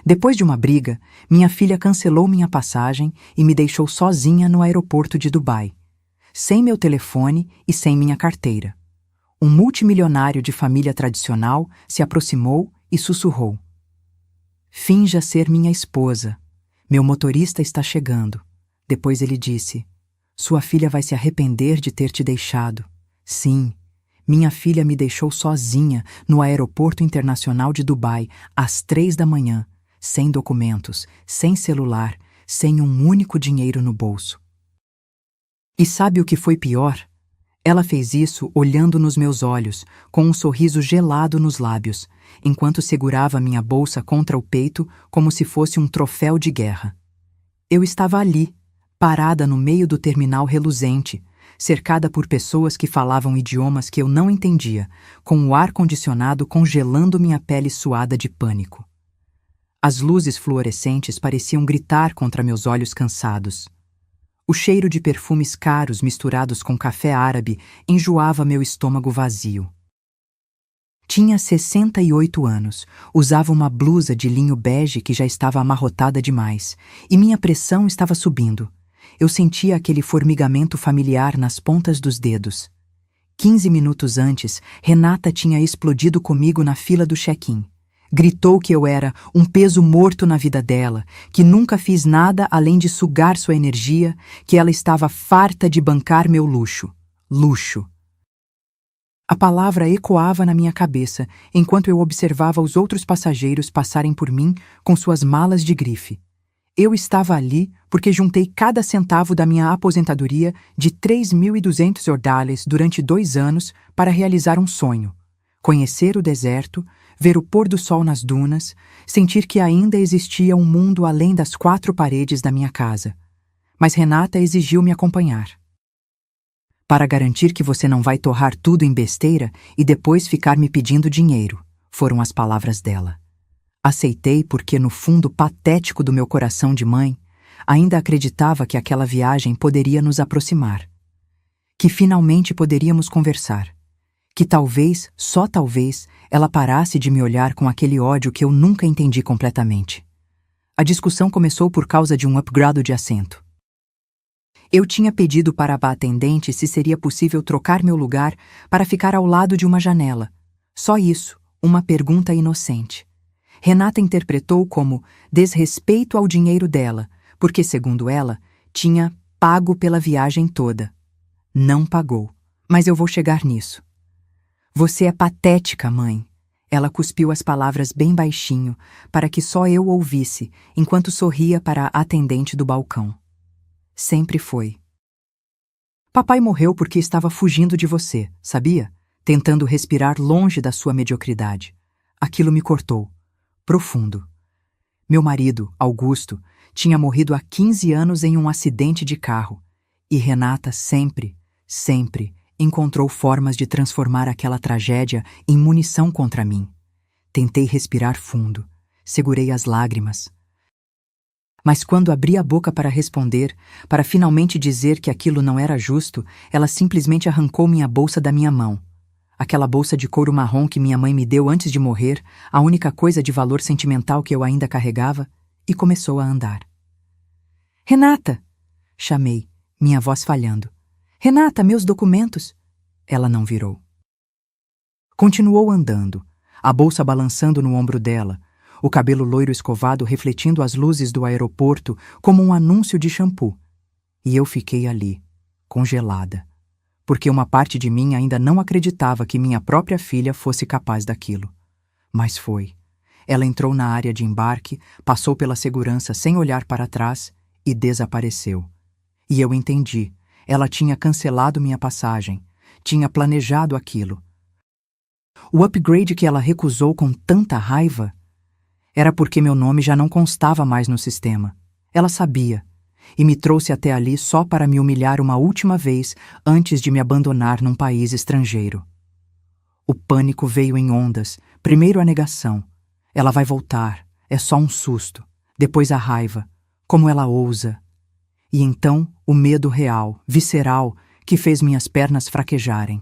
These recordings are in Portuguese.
Depois de uma briga, minha filha cancelou minha passagem e me deixou sozinha no aeroporto de Dubai, sem meu telefone e sem minha carteira. Um multimilionário de família tradicional se aproximou e sussurrou: "Finja ser minha esposa. Meu motorista está chegando." Depois ele disse: "Sua filha vai se arrepender de ter te deixado." Sim, minha filha me deixou sozinha no aeroporto internacional de Dubai às 3 da manhã, sem documentos, sem celular, sem um único dinheiro no bolso. E sabe o que foi pior? Ela fez isso olhando nos meus olhos, com um sorriso gelado nos lábios, enquanto segurava minha bolsa contra o peito como se fosse um troféu de guerra. Eu estava ali, parada no meio do terminal reluzente, cercada por pessoas que falavam idiomas que eu não entendia, com o ar-condicionado congelando minha pele suada de pânico. As luzes fluorescentes pareciam gritar contra meus olhos cansados. O cheiro de perfumes caros misturados com café árabe enjoava meu estômago vazio. Tinha 68 anos, usava uma blusa de linho bege que já estava amarrotada demais, e minha pressão estava subindo. Eu sentia aquele formigamento familiar nas pontas dos dedos. 15 minutos antes, Renata tinha explodido comigo na fila do check-in. Gritou que eu era um peso morto na vida dela, que nunca fiz nada além de sugar sua energia, que ela estava farta de bancar meu luxo. Luxo. A palavra ecoava na minha cabeça, enquanto eu observava os outros passageiros passarem por mim com suas malas de grife. Eu estava ali porque juntei cada centavo da minha aposentadoria de 3.200 ordales durante 2 anos para realizar um sonho: conhecer o deserto, ver o pôr do sol nas dunas, sentir que ainda existia um mundo além das 4 paredes da minha casa. Mas Renata exigiu me acompanhar. "Para garantir que você não vai torrar tudo em besteira e depois ficar me pedindo dinheiro", foram as palavras dela. Aceitei porque, no fundo patético do meu coração de mãe, ainda acreditava que aquela viagem poderia nos aproximar. Que finalmente poderíamos conversar. Que talvez, só talvez, ela parasse de me olhar com aquele ódio que eu nunca entendi completamente. A discussão começou por causa de um upgrade de assento. Eu tinha pedido para a atendente se seria possível trocar meu lugar para ficar ao lado de uma janela. Só isso, uma pergunta inocente. Renata interpretou como desrespeito ao dinheiro dela, porque, segundo ela, tinha pago pela viagem toda. Não pagou, mas eu vou chegar nisso. "Você é patética, mãe." Ela cuspiu as palavras bem baixinho, para que só eu ouvisse, enquanto sorria para a atendente do balcão. "Sempre foi. Papai morreu porque estava fugindo de você, sabia? Tentando respirar longe da sua mediocridade. Aquilo me cortou. Profundo. Meu marido, Augusto, tinha morrido há 15 anos em um acidente de carro. E Renata sempre encontrou formas de transformar aquela tragédia em munição contra mim. Tentei respirar fundo, segurei as lágrimas. Mas quando abri a boca para responder, para finalmente dizer que aquilo não era justo, ela simplesmente arrancou minha bolsa da minha mão. Aquela bolsa de couro marrom que minha mãe me deu antes de morrer, a única coisa de valor sentimental que eu ainda carregava, e começou a andar. "Renata!" chamei, minha voz falhando. "Renata, meus documentos!" Ela não virou. Continuou andando, a bolsa balançando no ombro dela, o cabelo loiro escovado refletindo as luzes do aeroporto como um anúncio de shampoo. E eu fiquei ali, congelada, porque uma parte de mim ainda não acreditava que minha própria filha fosse capaz daquilo. Mas foi. Ela entrou na área de embarque, passou pela segurança sem olhar para trás e desapareceu. E eu entendi. Ela tinha cancelado minha passagem, tinha planejado aquilo. O upgrade que ela recusou com tanta raiva era porque meu nome já não constava mais no sistema. Ela sabia, e me trouxe até ali só para me humilhar uma última vez antes de me abandonar num país estrangeiro. O pânico veio em ondas, primeiro a negação. Ela vai voltar, é só um susto. Depois a raiva, como ela ousa. E então o medo real, visceral, que fez minhas pernas fraquejarem.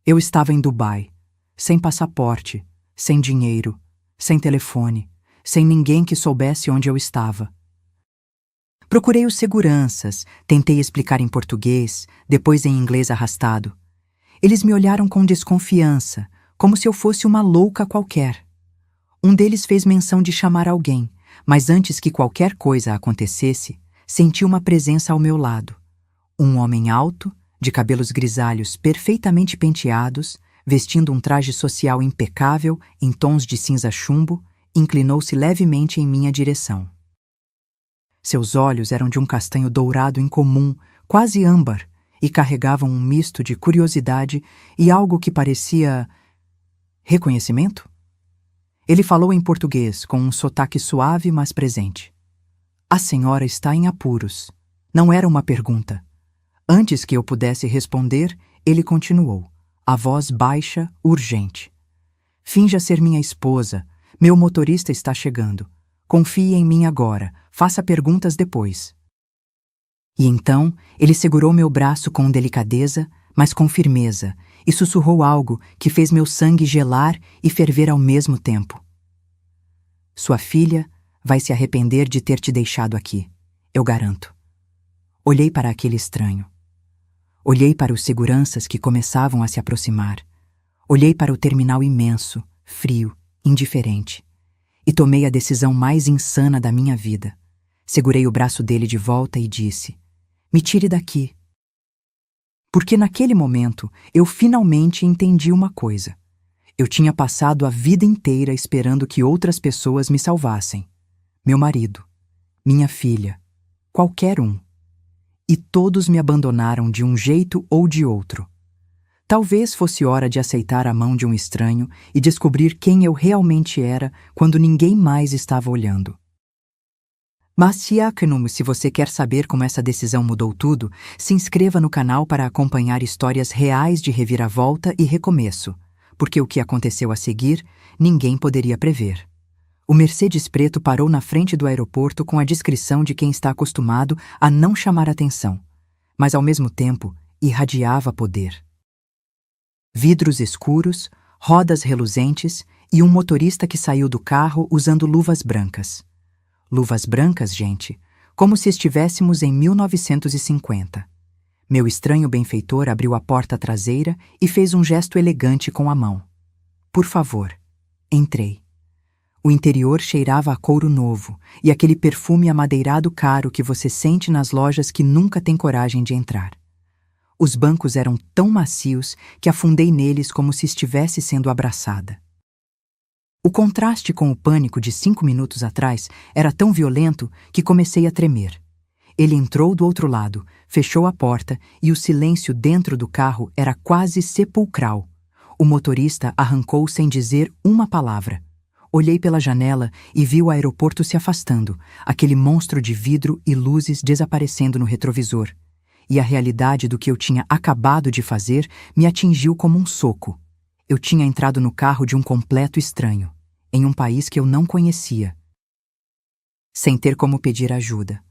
Eu estava em Dubai, sem passaporte, sem dinheiro, sem telefone, sem ninguém que soubesse onde eu estava. Procurei os seguranças, tentei explicar em português, depois em inglês arrastado. Eles me olharam com desconfiança, como se eu fosse uma louca qualquer. Um deles fez menção de chamar alguém, mas antes que qualquer coisa acontecesse, senti uma presença ao meu lado. Um homem alto, de cabelos grisalhos perfeitamente penteados, vestindo um traje social impecável em tons de cinza chumbo, inclinou-se levemente em minha direção. Seus olhos eram de um castanho dourado incomum, quase âmbar, e carregavam um misto de curiosidade e algo que parecia reconhecimento? Ele falou em português, com um sotaque suave, mas presente. A senhora está em apuros. Não era uma pergunta. Antes que eu pudesse responder, ele continuou, a voz baixa, urgente. Finja ser minha esposa. Meu motorista está chegando. Confie em mim agora. Faça perguntas depois. E então, ele segurou meu braço com delicadeza, mas com firmeza, e sussurrou algo que fez meu sangue gelar e ferver ao mesmo tempo. Sua filha vai se arrepender de ter te deixado aqui, eu garanto. Olhei para aquele estranho. Olhei para os seguranças que começavam a se aproximar. Olhei para o terminal imenso, frio, indiferente. E tomei a decisão mais insana da minha vida. Segurei o braço dele de volta e disse: me tire daqui. Porque naquele momento eu finalmente entendi uma coisa. Eu tinha passado a vida inteira esperando que outras pessoas me salvassem. Meu marido, minha filha, qualquer um. E todos me abandonaram de um jeito ou de outro. Talvez fosse hora de aceitar a mão de um estranho e descobrir quem eu realmente era quando ninguém mais estava olhando. Mas se você quer saber como essa decisão mudou tudo, se inscreva no canal para acompanhar histórias reais de reviravolta e recomeço, porque o que aconteceu a seguir, ninguém poderia prever. O Mercedes preto parou na frente do aeroporto com a discrição de quem está acostumado a não chamar atenção, mas ao mesmo tempo irradiava poder. Vidros escuros, rodas reluzentes e um motorista que saiu do carro usando luvas brancas. Luvas brancas, gente, como se estivéssemos em 1950. Meu estranho benfeitor abriu a porta traseira e fez um gesto elegante com a mão. Por favor, entrei. O interior cheirava a couro novo e aquele perfume amadeirado caro que você sente nas lojas que nunca tem coragem de entrar. Os bancos eram tão macios que afundei neles como se estivesse sendo abraçada. O contraste com o pânico de 5 minutos atrás era tão violento que comecei a tremer. Ele entrou do outro lado, fechou a porta e o silêncio dentro do carro era quase sepulcral. O motorista arrancou sem dizer uma palavra. Olhei pela janela e vi o aeroporto se afastando, aquele monstro de vidro e luzes desaparecendo no retrovisor. E a realidade do que eu tinha acabado de fazer me atingiu como um soco. Eu tinha entrado no carro de um completo estranho, em um país que eu não conhecia, sem ter como pedir ajuda.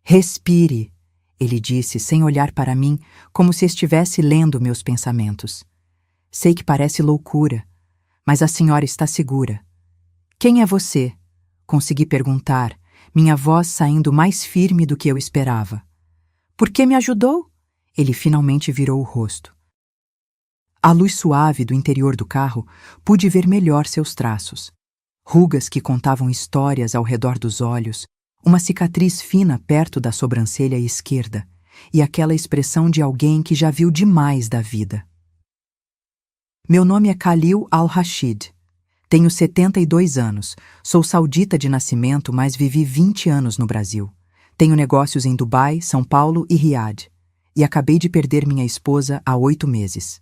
Respire, ele disse sem olhar para mim, como se estivesse lendo meus pensamentos. Sei que parece loucura, mas a senhora está segura. Quem é você? Consegui perguntar, minha voz saindo mais firme do que eu esperava. Por que me ajudou? Ele finalmente virou o rosto. À luz suave do interior do carro, pude ver melhor seus traços. Rugas que contavam histórias ao redor dos olhos, uma cicatriz fina perto da sobrancelha esquerda e aquela expressão de alguém que já viu demais da vida. Meu nome é Khalil Al-Rashid. Tenho 72 anos, sou saudita de nascimento, mas vivi 20 anos no Brasil. Tenho negócios em Dubai, São Paulo e Riad, e acabei de perder minha esposa há 8 meses.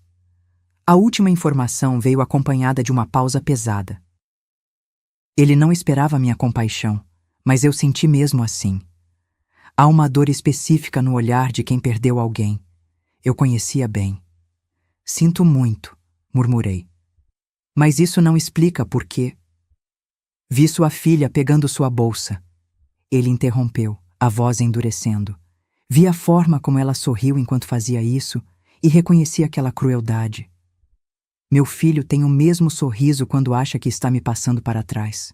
A última informação veio acompanhada de uma pausa pesada. Ele não esperava minha compaixão, mas eu senti mesmo assim. Há uma dor específica no olhar de quem perdeu alguém. Eu conhecia bem. Sinto muito, murmurei. Mas isso não explica por quê. Vi sua filha pegando sua bolsa. Ele interrompeu, a voz endurecendo. Vi a forma como ela sorriu enquanto fazia isso e reconheci aquela crueldade. Meu filho tem o mesmo sorriso quando acha que está me passando para trás.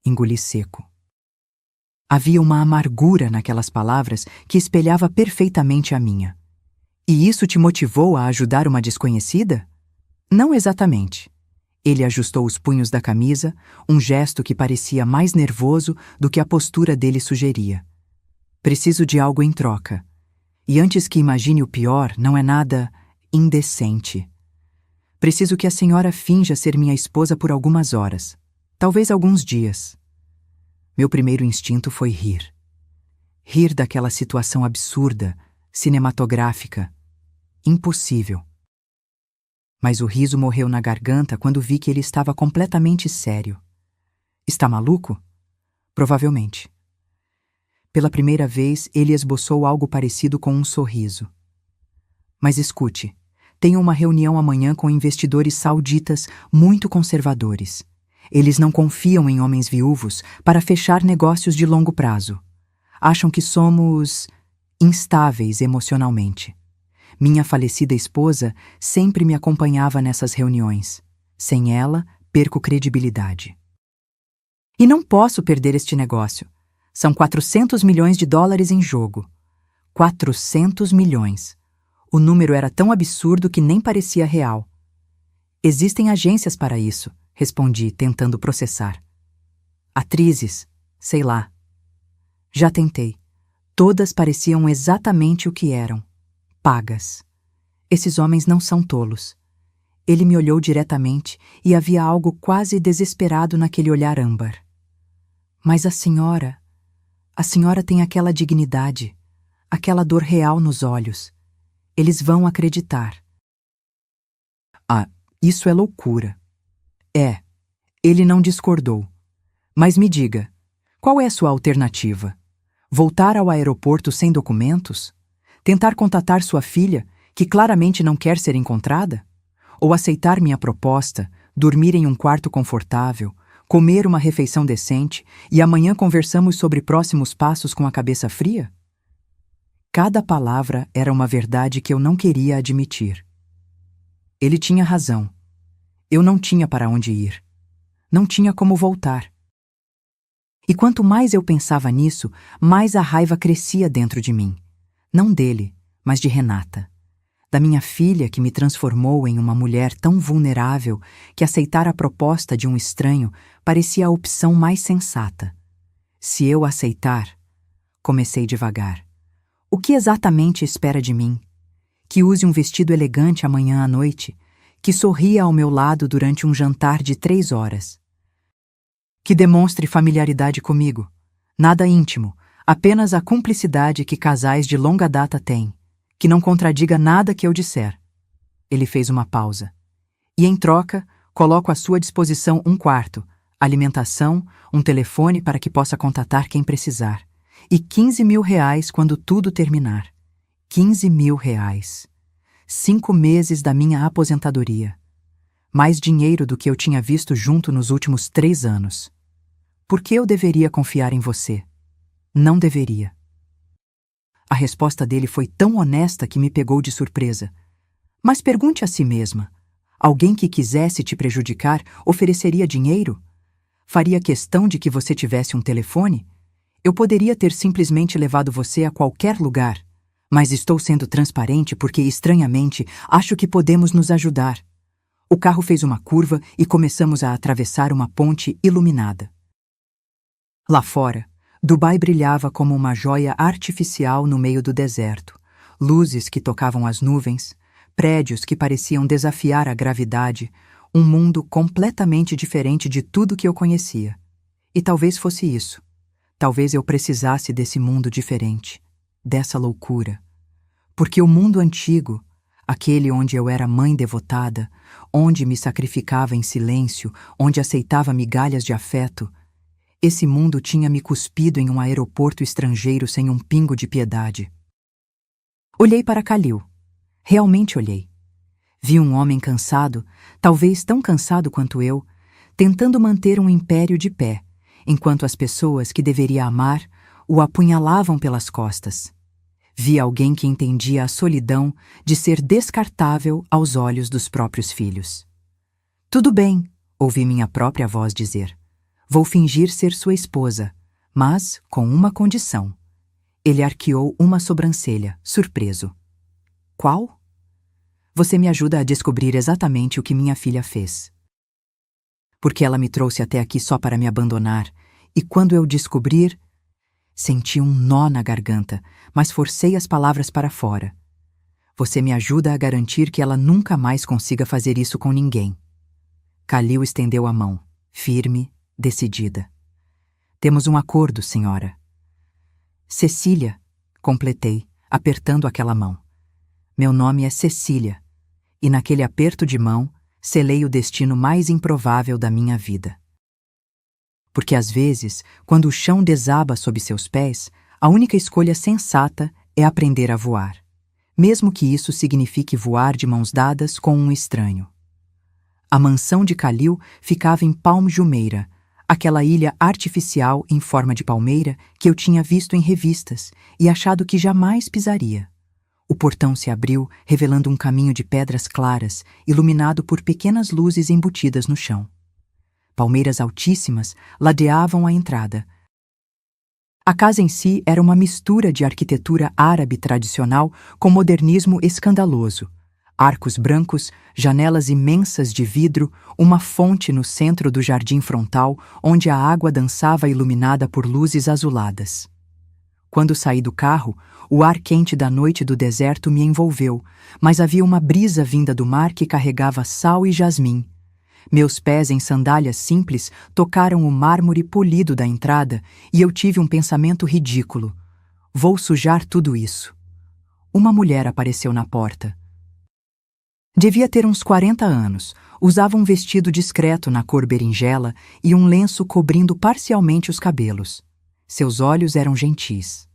Engoli seco. Havia uma amargura naquelas palavras que espelhava perfeitamente a minha. E isso te motivou a ajudar uma desconhecida? Não exatamente. Ele ajustou os punhos da camisa, um gesto que parecia mais nervoso do que a postura dele sugeria. Preciso de algo em troca. E antes que imagine o pior, não é nada indecente. Preciso que a senhora finja ser minha esposa por algumas horas, talvez alguns dias. Meu primeiro instinto foi rir. Rir daquela situação absurda, cinematográfica, impossível. Mas o riso morreu na garganta quando vi que ele estava completamente sério. Está maluco? Provavelmente. Pela primeira vez, ele esboçou algo parecido com um sorriso. Mas escute, tenho uma reunião amanhã com investidores sauditas muito conservadores. Eles não confiam em homens viúvos para fechar negócios de longo prazo. Acham que somos instáveis emocionalmente. Minha falecida esposa sempre me acompanhava nessas reuniões. Sem ela, perco credibilidade. E não posso perder este negócio. São 400 milhões de dólares em jogo. 400 milhões. O número era tão absurdo que nem parecia real. Existem agências para isso, respondi, tentando processar. Atrizes, sei lá. Já tentei. Todas pareciam exatamente o que eram. Pagas. Esses homens não são tolos. Ele me olhou diretamente e havia algo quase desesperado naquele olhar âmbar. Mas a senhora tem aquela dignidade, aquela dor real nos olhos. Eles vão acreditar. Ah, isso é loucura. É, ele não discordou. Mas me diga, qual é a sua alternativa? Voltar ao aeroporto sem documentos? Tentar contatar sua filha, que claramente não quer ser encontrada? Ou aceitar minha proposta, dormir em um quarto confortável, comer uma refeição decente e amanhã conversamos sobre próximos passos com a cabeça fria? Cada palavra era uma verdade que eu não queria admitir. Ele tinha razão. Eu não tinha para onde ir. Não tinha como voltar. E quanto mais eu pensava nisso, mais a raiva crescia dentro de mim. Não dele, mas de Renata. Da minha filha que me transformou em uma mulher tão vulnerável que aceitar a proposta de um estranho parecia a opção mais sensata. Se eu aceitar, comecei devagar. O que exatamente espera de mim? Que use um vestido elegante amanhã à noite? Que sorria ao meu lado durante um jantar de 3 horas? Que demonstre familiaridade comigo? Nada íntimo, apenas a cumplicidade que casais de longa data têm. Que não contradiga nada que eu disser. Ele fez uma pausa. E em troca, coloco à sua disposição um quarto, alimentação, um telefone para que possa contatar quem precisar. E 15 mil reais quando tudo terminar. 15 mil reais. 5 meses da minha aposentadoria. Mais dinheiro do que eu tinha visto junto nos últimos 3 anos. Por que eu deveria confiar em você? Não deveria. A resposta dele foi tão honesta que me pegou de surpresa. Mas pergunte a si mesma. Alguém que quisesse te prejudicar ofereceria dinheiro? Faria questão de que você tivesse um telefone? Eu poderia ter simplesmente levado você a qualquer lugar, mas estou sendo transparente porque, estranhamente, acho que podemos nos ajudar. O carro fez uma curva e começamos a atravessar uma ponte iluminada. Lá fora, Dubai brilhava como uma joia artificial no meio do deserto, luzes que tocavam as nuvens, prédios que pareciam desafiar a gravidade, um mundo completamente diferente de tudo que eu conhecia. E talvez fosse isso. Talvez eu precisasse desse mundo diferente, dessa loucura. Porque o mundo antigo, aquele onde eu era mãe devotada, onde me sacrificava em silêncio, onde aceitava migalhas de afeto, esse mundo tinha me cuspido em um aeroporto estrangeiro sem um pingo de piedade. Olhei para Khalil. Realmente olhei. Vi um homem cansado, talvez tão cansado quanto eu, tentando manter um império de pé, enquanto as pessoas que deveria amar o apunhalavam pelas costas. Vi alguém que entendia a solidão de ser descartável aos olhos dos próprios filhos. Tudo bem, ouvi minha própria voz dizer. Vou fingir ser sua esposa, mas com uma condição. Ele arqueou uma sobrancelha, surpreso. Qual? Você me ajuda a descobrir exatamente o que minha filha fez. Porque ela me trouxe até aqui só para me abandonar, e quando eu descobrir... Senti um nó na garganta, mas forcei as palavras para fora. Você me ajuda a garantir que ela nunca mais consiga fazer isso com ninguém. Khalil estendeu a mão, firme, decidida. Temos um acordo, senhora. Cecília, completei, apertando aquela mão. Meu nome é Cecília, e naquele aperto de mão, selei o destino mais improvável da minha vida. Porque às vezes, quando o chão desaba sob seus pés, a única escolha sensata é aprender a voar, mesmo que isso signifique voar de mãos dadas com um estranho. A mansão de Khalil ficava em Palm Jumeirah, aquela ilha artificial em forma de palmeira que eu tinha visto em revistas e achado que jamais pisaria. O portão se abriu, revelando um caminho de pedras claras, iluminado por pequenas luzes embutidas no chão. Palmeiras altíssimas ladeavam a entrada. A casa em si era uma mistura de arquitetura árabe tradicional com modernismo escandaloso. Arcos brancos, janelas imensas de vidro, uma fonte no centro do jardim frontal, onde a água dançava iluminada por luzes azuladas. Quando saí do carro, o ar quente da noite do deserto me envolveu, mas havia uma brisa vinda do mar que carregava sal e jasmim. Meus pés em sandálias simples tocaram o mármore polido da entrada e eu tive um pensamento ridículo. Vou sujar tudo isso. Uma mulher apareceu na porta. Devia ter uns 40 anos, usava um vestido discreto na cor berinjela e um lenço cobrindo parcialmente os cabelos. Seus olhos eram gentis.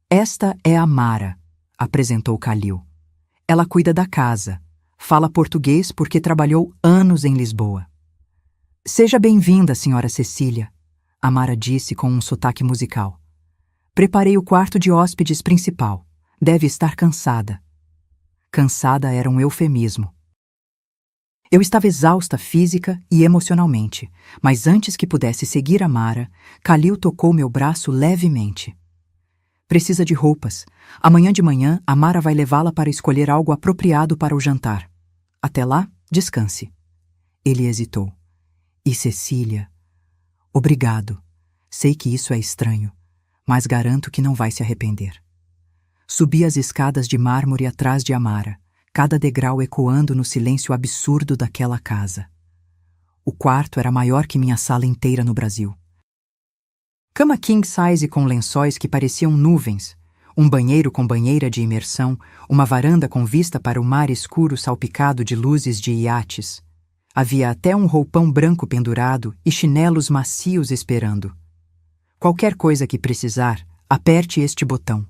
Esta é a Mara, apresentou Khalil. Ela cuida da casa. Fala português porque trabalhou anos em Lisboa. Seja bem-vinda, senhora Cecília, a Mara disse com um sotaque musical. Preparei o quarto de hóspedes principal. Deve estar cansada. Cansada era um eufemismo. Eu estava exausta física e emocionalmente, mas antes que pudesse seguir a Mara, Khalil tocou meu braço levemente. Precisa de roupas. Amanhã de manhã, a Mara vai levá-la para escolher algo apropriado para o jantar. Até lá, descanse. Ele hesitou. E Cecília? Obrigado. Sei que isso é estranho, mas garanto que não vai se arrepender. Subi as escadas de mármore atrás de Amara, cada degrau ecoando no silêncio absurdo daquela casa. O quarto era maior que minha sala inteira no Brasil. Cama king size com lençóis que pareciam nuvens, um banheiro com banheira de imersão, uma varanda com vista para o mar escuro salpicado de luzes de iates. Havia até um roupão branco pendurado e chinelos macios esperando. Qualquer coisa que precisar, aperte este botão.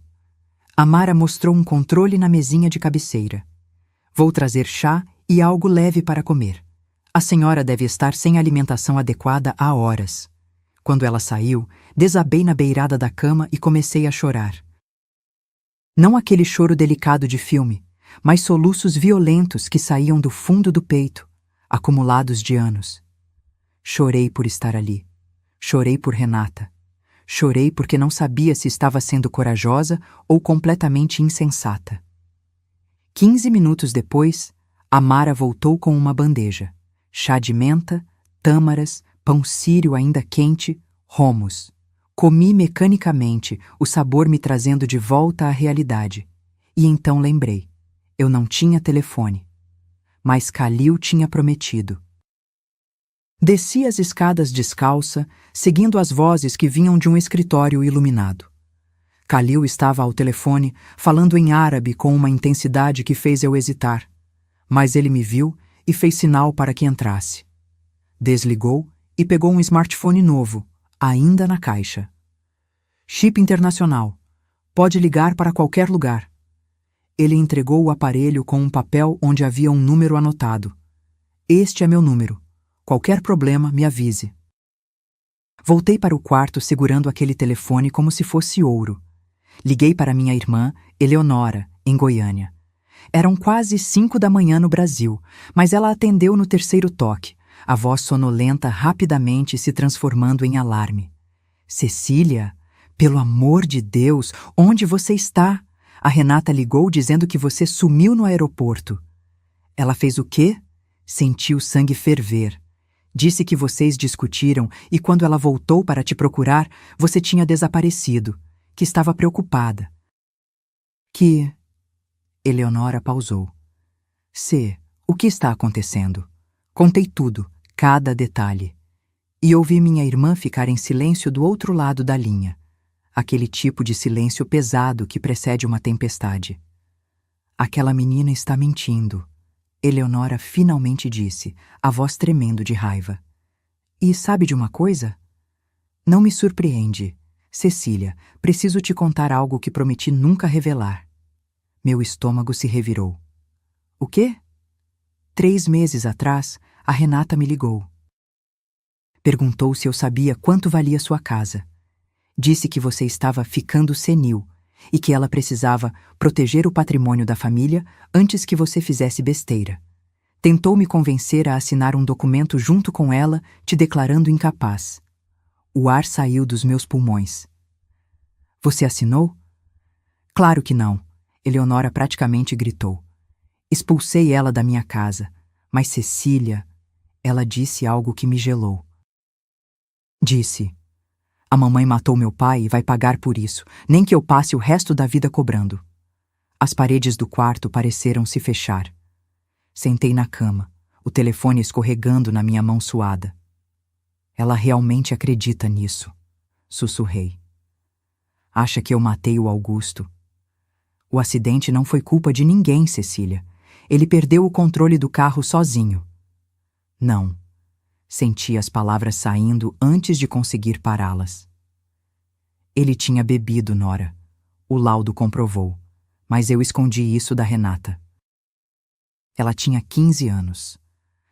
Amara mostrou um controle na mesinha de cabeceira. Vou trazer chá e algo leve para comer. A senhora deve estar sem alimentação adequada há horas. Quando ela saiu, desabei na beirada da cama e comecei a chorar. Não aquele choro delicado de filme, mas soluços violentos que saíam do fundo do peito, acumulados de anos. Chorei por estar ali. Chorei por Renata. Chorei porque não sabia se estava sendo corajosa ou completamente insensata. 15 minutos depois, Amara voltou com uma bandeja. Chá de menta, tâmaras, pão sírio ainda quente, hummus. Comi mecanicamente, o sabor me trazendo de volta à realidade. E então lembrei. Eu não tinha telefone. Mas Khalil tinha prometido. Desci as escadas descalça, seguindo as vozes que vinham de um escritório iluminado. Khalil estava ao telefone, falando em árabe com uma intensidade que fez eu hesitar. Mas ele me viu e fez sinal para que entrasse. Desligou e pegou um smartphone novo, ainda na caixa. Chip internacional. Pode ligar para qualquer lugar. Ele entregou o aparelho com um papel onde havia um número anotado. Este é meu número. Qualquer problema, me avise. Voltei para o quarto segurando aquele telefone como se fosse ouro. Liguei para minha irmã, Eleonora, em Goiânia. Eram quase 5 da manhã no Brasil, mas ela atendeu no terceiro toque, a voz sonolenta rapidamente se transformando em alarme. Cecília, pelo amor de Deus, onde você está? A Renata ligou dizendo que você sumiu no aeroporto. Ela fez o quê? Senti o sangue ferver. Disse que vocês discutiram e quando ela voltou para te procurar, você tinha desaparecido, que estava preocupada. Que... Eleonora pausou. O que está acontecendo? Contei tudo, cada detalhe. E ouvi minha irmã ficar em silêncio do outro lado da linha. Aquele tipo de silêncio pesado que precede uma tempestade. Aquela menina está mentindo. Eleonora finalmente disse, a voz tremendo de raiva. E sabe de uma coisa? Não me surpreende. Cecília, preciso te contar algo que prometi nunca revelar. Meu estômago se revirou. O quê? 3 meses atrás, a Renata me ligou. Perguntou se eu sabia quanto valia sua casa. Disse que você estava ficando senil e que ela precisava proteger o patrimônio da família antes que você fizesse besteira. Tentou me convencer a assinar um documento junto com ela, te declarando incapaz. O ar saiu dos meus pulmões. Você assinou? Claro que não, Eleonora praticamente gritou. Expulsei ela da minha casa, mas Cecília, ela disse algo que me gelou. Disse: a mamãe matou meu pai e vai pagar por isso, nem que eu passe o resto da vida cobrando. As paredes do quarto pareceram se fechar. Sentei na cama, o telefone escorregando na minha mão suada. Ela realmente acredita nisso, sussurrei. Acha que eu matei o Augusto? O acidente não foi culpa de ninguém, Cecília. Ele perdeu o controle do carro sozinho. Não. Senti as palavras saindo antes de conseguir pará-las. Ele tinha bebido, Nora. O laudo comprovou, mas eu escondi isso da Renata. Ela tinha 15 anos.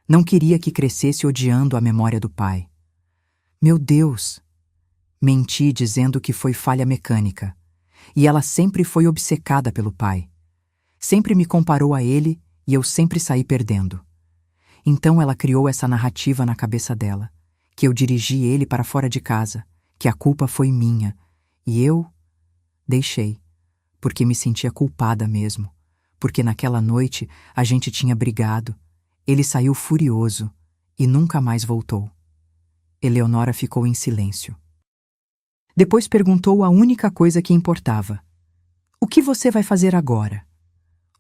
Não queria que crescesse odiando a memória do pai. Meu Deus! Menti dizendo que foi falha mecânica. E ela sempre foi obcecada pelo pai. Sempre me comparou a ele e eu sempre saí perdendo. Então ela criou essa narrativa na cabeça dela, que eu dirigi ele para fora de casa, que a culpa foi minha, e eu deixei, porque me sentia culpada mesmo, porque naquela noite a gente tinha brigado, ele saiu furioso e nunca mais voltou. Eleonora ficou em silêncio. Depois perguntou a única coisa que importava. O que você vai fazer agora?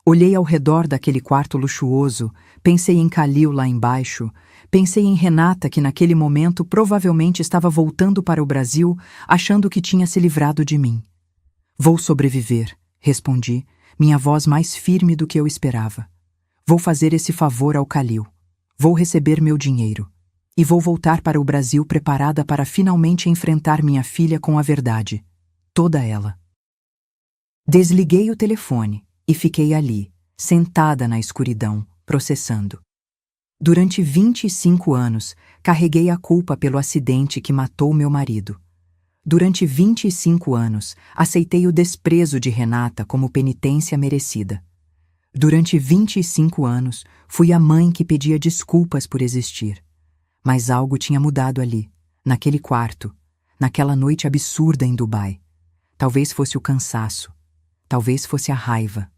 Olhei ao redor daquele quarto luxuoso, pensei em Calil lá embaixo, pensei em Renata que naquele momento provavelmente estava voltando para o Brasil, achando que tinha se livrado de mim. Vou sobreviver, respondi, minha voz mais firme do que eu esperava. Vou fazer esse favor ao Calil. Vou receber meu dinheiro. E vou voltar para o Brasil preparada para finalmente enfrentar minha filha com a verdade. Toda ela. Desliguei o telefone e fiquei ali, sentada na escuridão, processando. Durante 25 anos, carreguei a culpa pelo acidente que matou meu marido. Durante 25 anos, aceitei o desprezo de Renata como penitência merecida. Durante 25 anos, fui a mãe que pedia desculpas por existir. Mas algo tinha mudado ali, naquele quarto, naquela noite absurda em Dubai. Talvez fosse o cansaço, talvez fosse a raiva.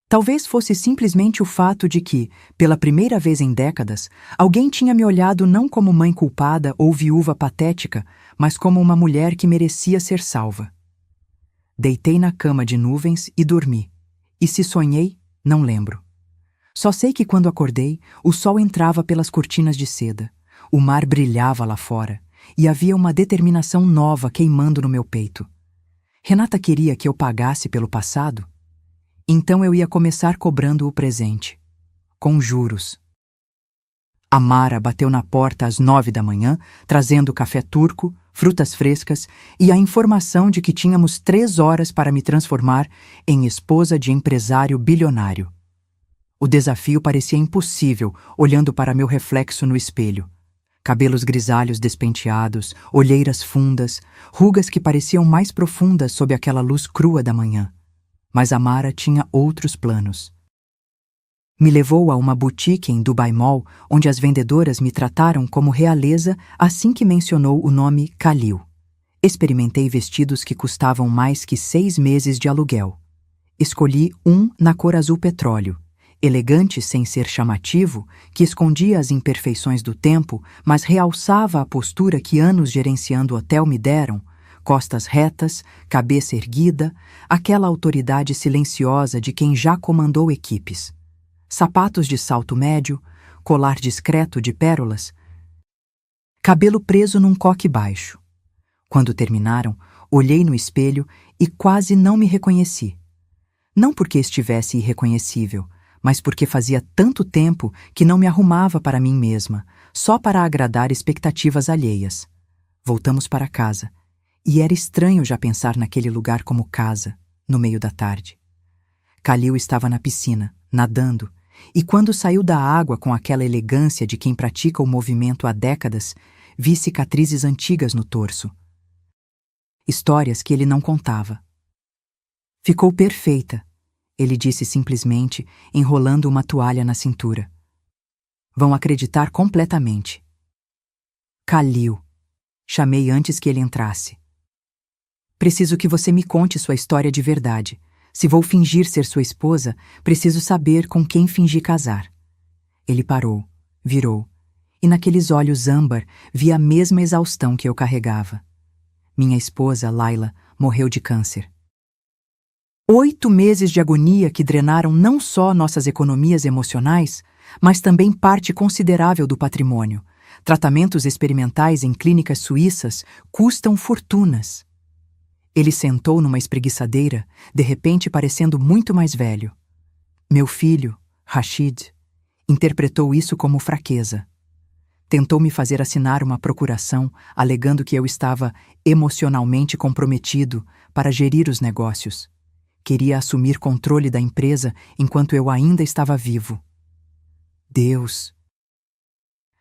Talvez fosse simplesmente o fato de que, pela primeira vez em décadas, alguém tinha me olhado não como mãe culpada ou viúva patética, mas como uma mulher que merecia ser salva. Deitei na cama de nuvens e dormi. E se sonhei, não lembro. Só sei que quando acordei, o sol entrava pelas cortinas de seda, o mar brilhava lá fora, e havia uma determinação nova queimando no meu peito. Renata queria que eu pagasse pelo passado? Então eu ia começar cobrando o presente, com juros. A Mara bateu na porta às 9 da manhã, trazendo café turco, frutas frescas e a informação de que tínhamos 3 horas para me transformar em esposa de empresário bilionário. O desafio parecia impossível, olhando para meu reflexo no espelho. Cabelos grisalhos despenteados, olheiras fundas, rugas que pareciam mais profundas sob aquela luz crua da manhã. Mas a Mara tinha outros planos. Me levou a uma boutique em Dubai Mall, onde as vendedoras me trataram como realeza assim que mencionou o nome Khalil. Experimentei vestidos que custavam mais que 6 meses de aluguel. Escolhi um na cor azul petróleo, elegante sem ser chamativo, que escondia as imperfeições do tempo, mas realçava a postura que anos gerenciando hotel me deram, costas retas, cabeça erguida, aquela autoridade silenciosa de quem já comandou equipes. Sapatos de salto médio, colar discreto de pérolas, cabelo preso num coque baixo. Quando terminaram, olhei no espelho e quase não me reconheci. Não porque estivesse irreconhecível, mas porque fazia tanto tempo que não me arrumava para mim mesma, só para agradar expectativas alheias. Voltamos para casa, e era estranho já pensar naquele lugar como casa, no meio da tarde. Khalil estava na piscina, nadando, e quando saiu da água com aquela elegância de quem pratica o movimento há décadas, vi cicatrizes antigas no torso. Histórias que ele não contava. Ficou perfeita, ele disse simplesmente, enrolando uma toalha na cintura. Vão acreditar completamente. Khalil, chamei antes que ele entrasse. Preciso que você me conte sua história de verdade. Se vou fingir ser sua esposa, preciso saber com quem fingi casar. Ele parou, virou, e naqueles olhos âmbar vi a mesma exaustão que eu carregava. Minha esposa, Laila, morreu de câncer. 8 meses de agonia que drenaram não só nossas economias emocionais, mas também parte considerável do patrimônio. Tratamentos experimentais em clínicas suíças custam fortunas. Ele sentou numa espreguiçadeira, de repente parecendo muito mais velho. Meu filho, Rashid, interpretou isso como fraqueza. Tentou me fazer assinar uma procuração, alegando que eu estava emocionalmente comprometido para gerir os negócios. Queria assumir controle da empresa enquanto eu ainda estava vivo. Deus!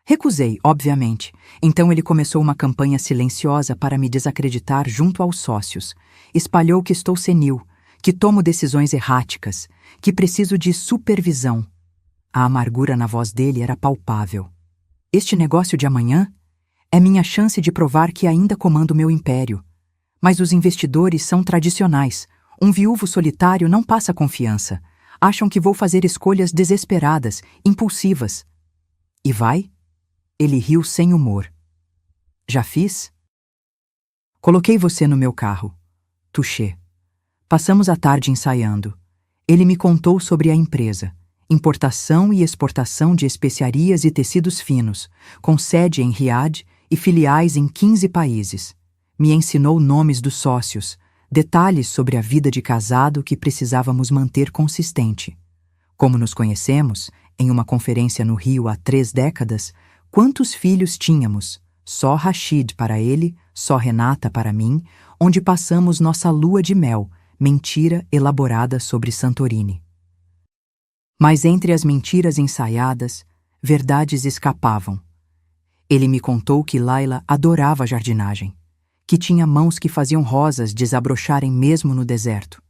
Recusei, obviamente. Então ele começou uma campanha silenciosa para me desacreditar junto aos sócios. Espalhou que estou senil, que tomo decisões erráticas, que preciso de supervisão. A amargura na voz dele era palpável. Este negócio de amanhã é minha chance de provar que ainda comando meu império. Mas os investidores são tradicionais. Um viúvo solitário não passa confiança. Acham que vou fazer escolhas desesperadas, impulsivas. E vai? Ele riu sem humor. Já fiz? Coloquei você no meu carro. Touché. Passamos a tarde ensaiando. Ele me contou sobre a empresa. Importação e exportação de especiarias e tecidos finos, com sede em Riad e filiais em 15 países. Me ensinou nomes dos sócios, detalhes sobre a vida de casado que precisávamos manter consistente. Como nos conhecemos, em uma conferência no Rio há 3 décadas, quantos filhos tínhamos? Só Rashid para ele, só Renata para mim, onde passamos nossa lua de mel, mentira elaborada sobre Santorini. Mas entre as mentiras ensaiadas, verdades escapavam. Ele me contou que Laila adorava jardinagem, que tinha mãos que faziam rosas desabrocharem mesmo no deserto,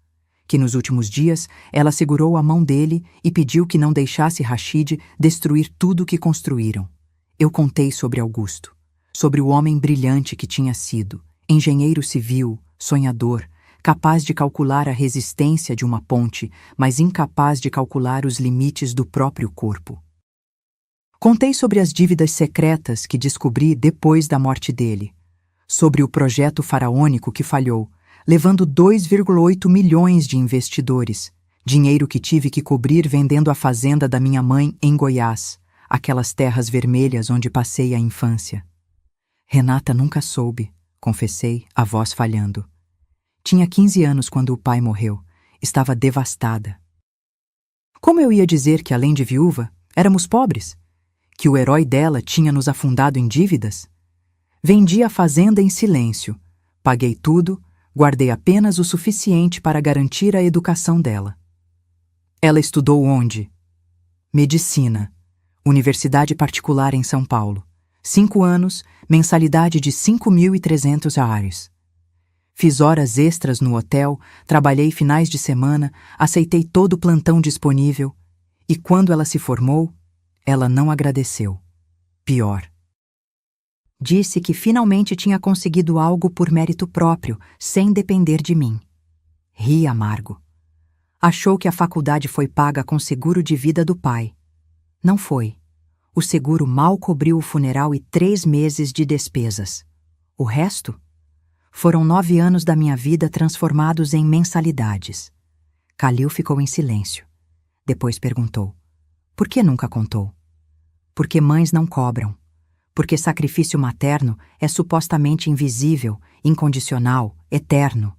que nos últimos dias ela segurou a mão dele e pediu que não deixasse Rashid destruir tudo o que construíram. Eu contei sobre Augusto, sobre o homem brilhante que tinha sido, engenheiro civil, sonhador, capaz de calcular a resistência de uma ponte, mas incapaz de calcular os limites do próprio corpo. Contei sobre as dívidas secretas que descobri depois da morte dele, sobre o projeto faraônico que falhou, levando 2,8 milhões de investidores, dinheiro que tive que cobrir vendendo a fazenda da minha mãe em Goiás, aquelas terras vermelhas onde passei a infância. Renata nunca soube, confessei, a voz falhando. Tinha 15 anos quando o pai morreu. Estava devastada. Como eu ia dizer que, além de viúva, éramos pobres? Que o herói dela tinha nos afundado em dívidas? Vendi a fazenda em silêncio. Paguei tudo, guardei apenas o suficiente para garantir a educação dela. Ela estudou onde? Medicina. Universidade particular em São Paulo. 5 anos, mensalidade de 5.300 reais. Fiz horas extras no hotel, trabalhei finais de semana, aceitei todo o plantão disponível. E quando ela se formou, ela não agradeceu. Pior. Disse que finalmente tinha conseguido algo por mérito próprio, sem depender de mim. Ri amargo. Achou que a faculdade foi paga com seguro de vida do pai. Não foi. O seguro mal cobriu o funeral e 3 meses de despesas. O resto? Foram 9 anos da minha vida transformados em mensalidades. Khalil ficou em silêncio. Depois perguntou: por que nunca contou? Porque mães não cobram. Porque sacrifício materno é supostamente invisível, incondicional, eterno.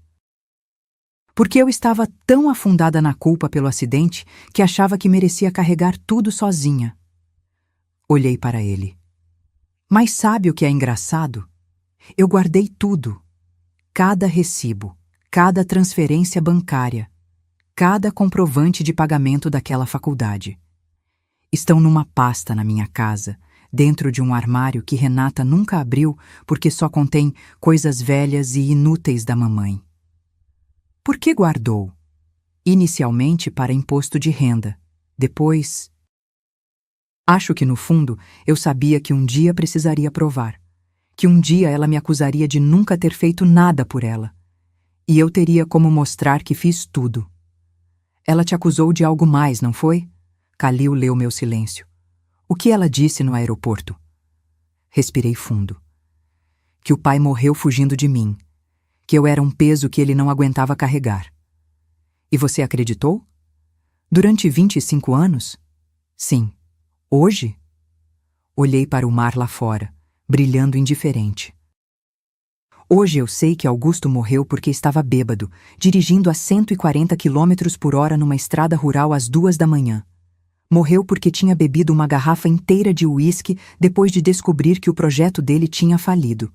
Porque eu estava tão afundada na culpa pelo acidente que achava que merecia carregar tudo sozinha. Olhei para ele. Mas sabe o que é engraçado? Eu guardei tudo. Cada recibo, cada transferência bancária, cada comprovante de pagamento daquela faculdade. Estão numa pasta na minha casa, dentro de um armário que Renata nunca abriu porque só contém coisas velhas e inúteis da mamãe. Por que guardou? Inicialmente para imposto de renda, depois... Acho que no fundo eu sabia que um dia precisaria provar, que um dia ela me acusaria de nunca ter feito nada por ela, e eu teria como mostrar que fiz tudo. Ela te acusou de algo mais, não foi? Khalil leu meu silêncio. O que ela disse no aeroporto? Respirei fundo. Que o pai morreu fugindo de mim, que eu era um peso que ele não aguentava carregar. E você acreditou? Durante 25 anos? Sim. Hoje? Olhei para o mar lá fora, brilhando indiferente. Hoje eu sei que Augusto morreu porque estava bêbado, dirigindo a 140 km/h numa estrada rural às 2 da manhã. Morreu porque tinha bebido uma garrafa inteira de uísque depois de descobrir que o projeto dele tinha falido.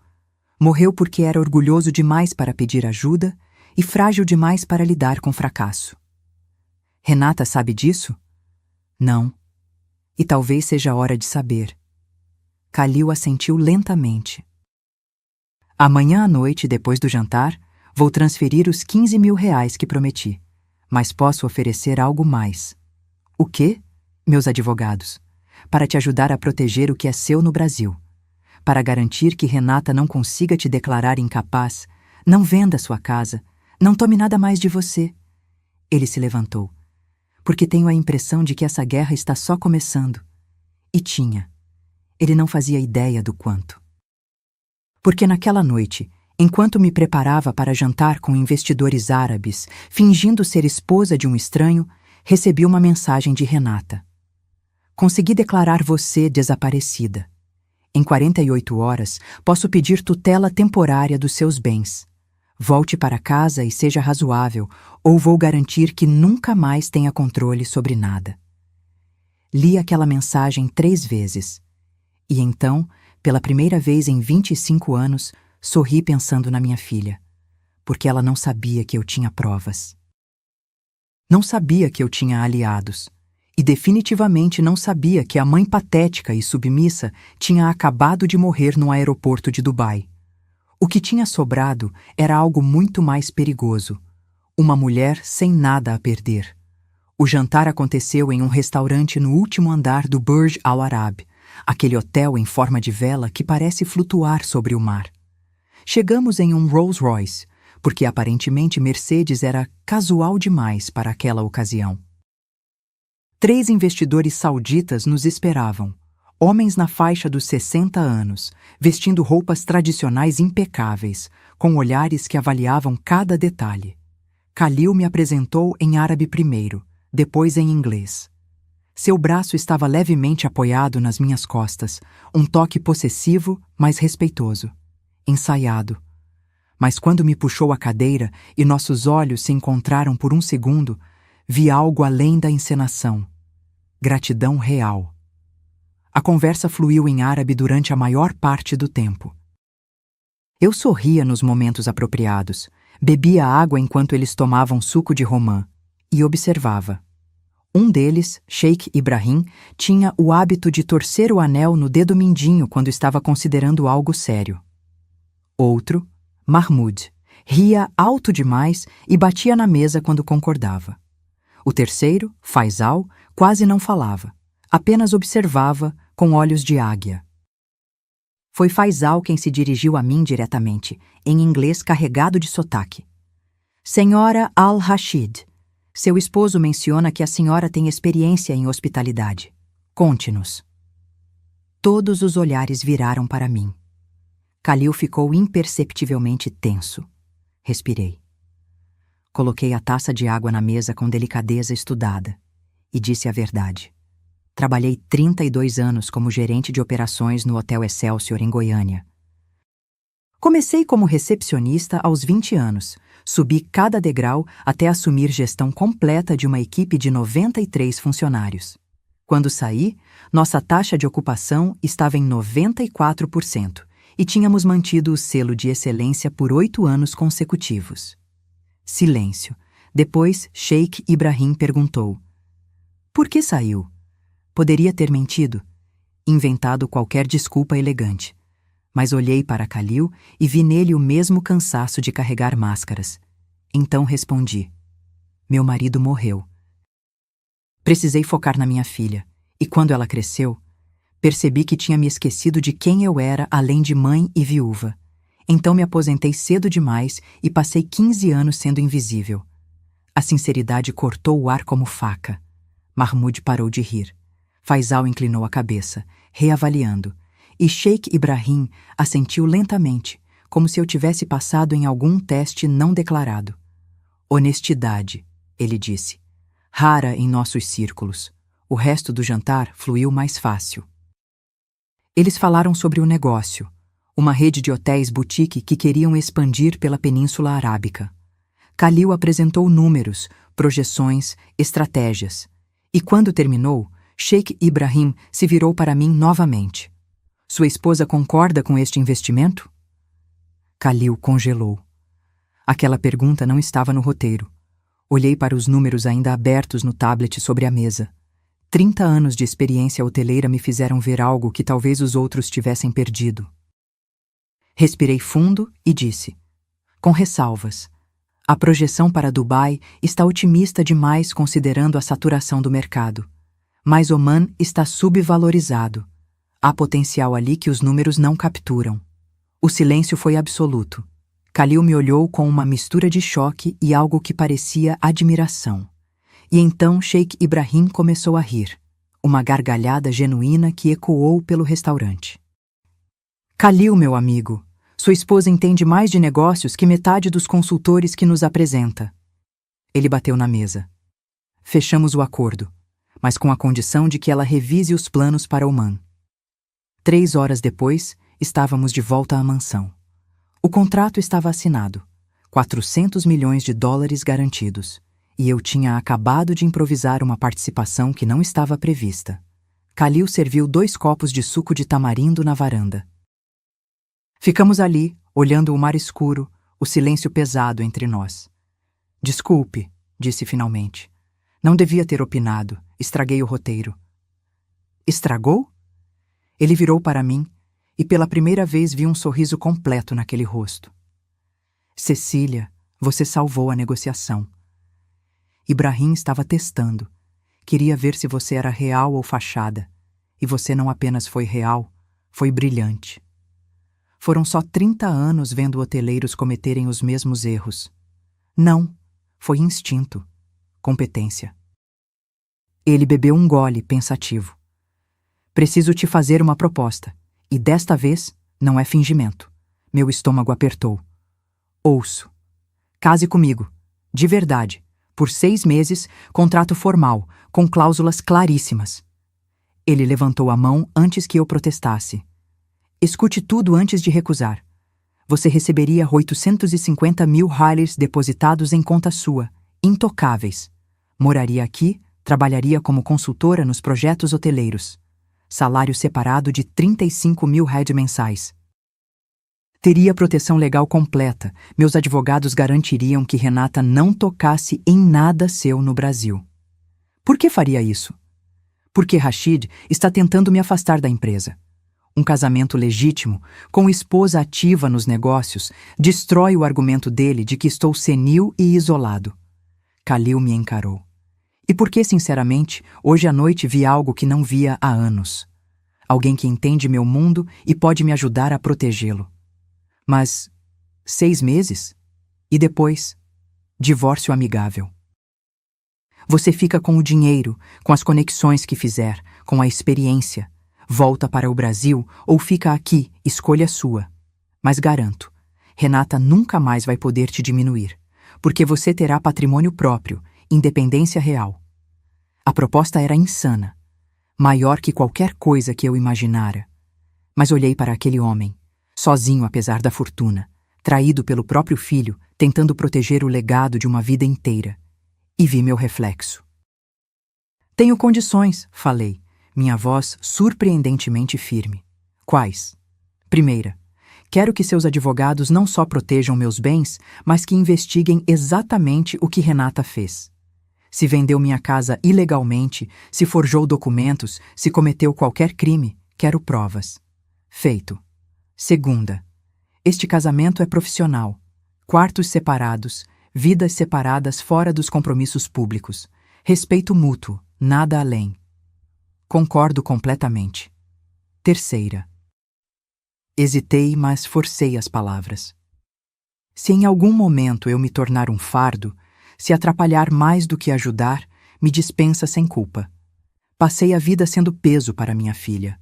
Morreu porque era orgulhoso demais para pedir ajuda e frágil demais para lidar com fracasso. Renata sabe disso? Não. E talvez seja a hora de saber. Khalil assentiu lentamente. Amanhã à noite, depois do jantar, vou transferir os 15 mil reais que prometi. Mas posso oferecer algo mais. O quê? Meus advogados. Para te ajudar a proteger o que é seu no Brasil. Para garantir que Renata não consiga te declarar incapaz, não venda sua casa, não tome nada mais de você. Ele se levantou. Porque tenho a impressão de que essa guerra está só começando. E tinha. Ele não fazia ideia do quanto. Porque naquela noite, enquanto me preparava para jantar com investidores árabes, fingindo ser esposa de um estranho, recebi uma mensagem de Renata. Consegui declarar você desaparecida. Em 48 horas, posso pedir tutela temporária dos seus bens. Volte para casa e seja razoável, ou vou garantir que nunca mais tenha controle sobre nada. Li aquela mensagem 3 vezes. E então, pela primeira vez em 25 anos, sorri pensando na minha filha, porque ela não sabia que eu tinha provas. Não sabia que eu tinha aliados. E definitivamente não sabia que a mãe patética e submissa tinha acabado de morrer no aeroporto de Dubai. O que tinha sobrado era algo muito mais perigoso. Uma mulher sem nada a perder. O jantar aconteceu em um restaurante no último andar do Burj Al Arab, aquele hotel em forma de vela que parece flutuar sobre o mar. Chegamos em um Rolls Royce, porque aparentemente Mercedes era casual demais para aquela ocasião. 3 investidores sauditas nos esperavam, homens na faixa dos 60 anos, vestindo roupas tradicionais impecáveis, com olhares que avaliavam cada detalhe. Khalil me apresentou em árabe primeiro, depois em inglês. Seu braço estava levemente apoiado nas minhas costas, um toque possessivo, mas respeitoso. Ensaiado. Mas quando me puxou a cadeira e nossos olhos se encontraram por um segundo, vi algo além da encenação. Gratidão real. A conversa fluiu em árabe durante a maior parte do tempo. Eu sorria nos momentos apropriados, bebia água enquanto eles tomavam suco de romã e observava. Um deles, Sheikh Ibrahim, tinha o hábito de torcer o anel no dedo mindinho quando estava considerando algo sério. Outro, Mahmoud, ria alto demais e batia na mesa quando concordava. O terceiro, Faisal, Quase não falava, apenas observava com olhos de águia. Foi Faisal quem se dirigiu a mim diretamente, em inglês carregado de sotaque. Senhora Al-Rashid, seu esposo menciona que a senhora tem experiência em hospitalidade. Conte-nos. Todos os olhares viraram para mim. Khalil ficou imperceptivelmente tenso. Respirei. Coloquei a taça de água na mesa com delicadeza estudada e disse a verdade. Trabalhei 32 anos como gerente de operações no Hotel Excelsior em Goiânia. Comecei como recepcionista aos 20 anos, subi cada degrau até assumir gestão completa de uma equipe de 93 funcionários. Quando saí, nossa taxa de ocupação estava em 94% e tínhamos mantido o selo de excelência por 8 anos consecutivos. Silêncio. Depois, Sheikh Ibrahim perguntou: por que saiu? Poderia ter mentido, inventado qualquer desculpa elegante. Mas olhei para Khalil e vi nele o mesmo cansaço de carregar máscaras. Então respondi: meu marido morreu. Precisei focar na minha filha, e quando ela cresceu, percebi que tinha me esquecido de quem eu era além de mãe e viúva. Então me aposentei cedo demais e passei 15 anos sendo invisível. A sinceridade cortou o ar como faca. Mahmoud parou de rir. Faisal inclinou a cabeça, reavaliando, e Sheikh Ibrahim assentiu lentamente, como se eu tivesse passado em algum teste não declarado. Honestidade, ele disse. Rara em nossos círculos. O resto do jantar fluiu mais fácil. Eles falaram sobre o negócio, uma rede de hotéis boutique que queriam expandir pela Península Arábica. Khalil apresentou números, projeções, estratégias. E quando terminou, Sheikh Ibrahim se virou para mim novamente. Sua esposa concorda com este investimento? Khalil congelou. Aquela pergunta não estava no roteiro. Olhei para os números ainda abertos no tablet sobre a mesa. 30 anos de experiência hoteleira me fizeram ver algo que talvez os outros tivessem perdido. Respirei fundo e disse, com ressalvas: a projeção para Dubai está otimista demais considerando a saturação do mercado. Mas Oman está subvalorizado. Há potencial ali que os números não capturam. O silêncio foi absoluto. Khalil me olhou com uma mistura de choque e algo que parecia admiração. E então Sheikh Ibrahim começou a rir, uma gargalhada genuína que ecoou pelo restaurante. Khalil, meu amigo, sua esposa entende mais de negócios que metade dos consultores que nos apresenta. Ele bateu na mesa. Fechamos o acordo, mas com a condição de que ela revise os planos para Oman. 3 horas depois, estávamos de volta à mansão. O contrato estava assinado, 400 milhões de dólares garantidos, e eu tinha acabado de improvisar uma participação que não estava prevista. Khalil serviu 2 copos de suco de tamarindo na varanda. Ficamos ali, olhando o mar escuro, o silêncio pesado entre nós. Desculpe, disse finalmente. Não devia ter opinado, estraguei o roteiro. Estragou? Ele virou para mim e pela primeira vez vi um sorriso completo naquele rosto. Cecília, você salvou a negociação. Ibrahim estava testando. Queria ver se você era real ou fachada. E você não apenas foi real, foi brilhante. Foram só 30 anos vendo hoteleiros cometerem os mesmos erros. Não, foi instinto, competência. Ele bebeu um gole, pensativo. Preciso te fazer uma proposta, e desta vez não é fingimento. Meu estômago apertou. Ouço. Case comigo, de verdade, por 6 meses, contrato formal, com cláusulas claríssimas. Ele levantou a mão antes que eu protestasse. Escute tudo antes de recusar. Você receberia 850 mil Harleys depositados em conta sua, intocáveis. Moraria aqui, trabalharia como consultora nos projetos hoteleiros. Salário separado de 35 mil Harleys mensais. Teria proteção legal completa. Meus advogados garantiriam que Renata não tocasse em nada seu no Brasil. Por que faria isso? Porque Rashid está tentando me afastar da empresa. Um casamento legítimo, com esposa ativa nos negócios, destrói o argumento dele de que estou senil e isolado. Khalil me encarou. E porque, sinceramente, hoje à noite vi algo que não via há anos. Alguém que entende meu mundo e pode me ajudar a protegê-lo. Mas 6 meses? E depois? Divórcio amigável. Você fica com o dinheiro, com as conexões que fizer, com a experiência. Volta para o Brasil ou fica aqui, escolha sua. Mas garanto, Renata nunca mais vai poder te diminuir, porque você terá patrimônio próprio, independência real. A proposta era insana, maior que qualquer coisa que eu imaginara. Mas olhei para aquele homem, sozinho apesar da fortuna, traído pelo próprio filho, tentando proteger o legado de uma vida inteira, e vi meu reflexo. Tenho condições, falei, minha voz surpreendentemente firme. Quais? Primeira, quero que seus advogados não só protejam meus bens, mas que investiguem exatamente o que Renata fez. Se vendeu minha casa ilegalmente, se forjou documentos, se cometeu qualquer crime, quero provas. Feito. Segunda, este casamento é profissional. Quartos separados, vidas separadas fora dos compromissos públicos. Respeito mútuo, nada além. Concordo completamente. Terceira. Hesitei, mas forcei as palavras. Se em algum momento eu me tornar um fardo, se atrapalhar mais do que ajudar, me dispensa sem culpa. Passei a vida sendo peso para minha filha.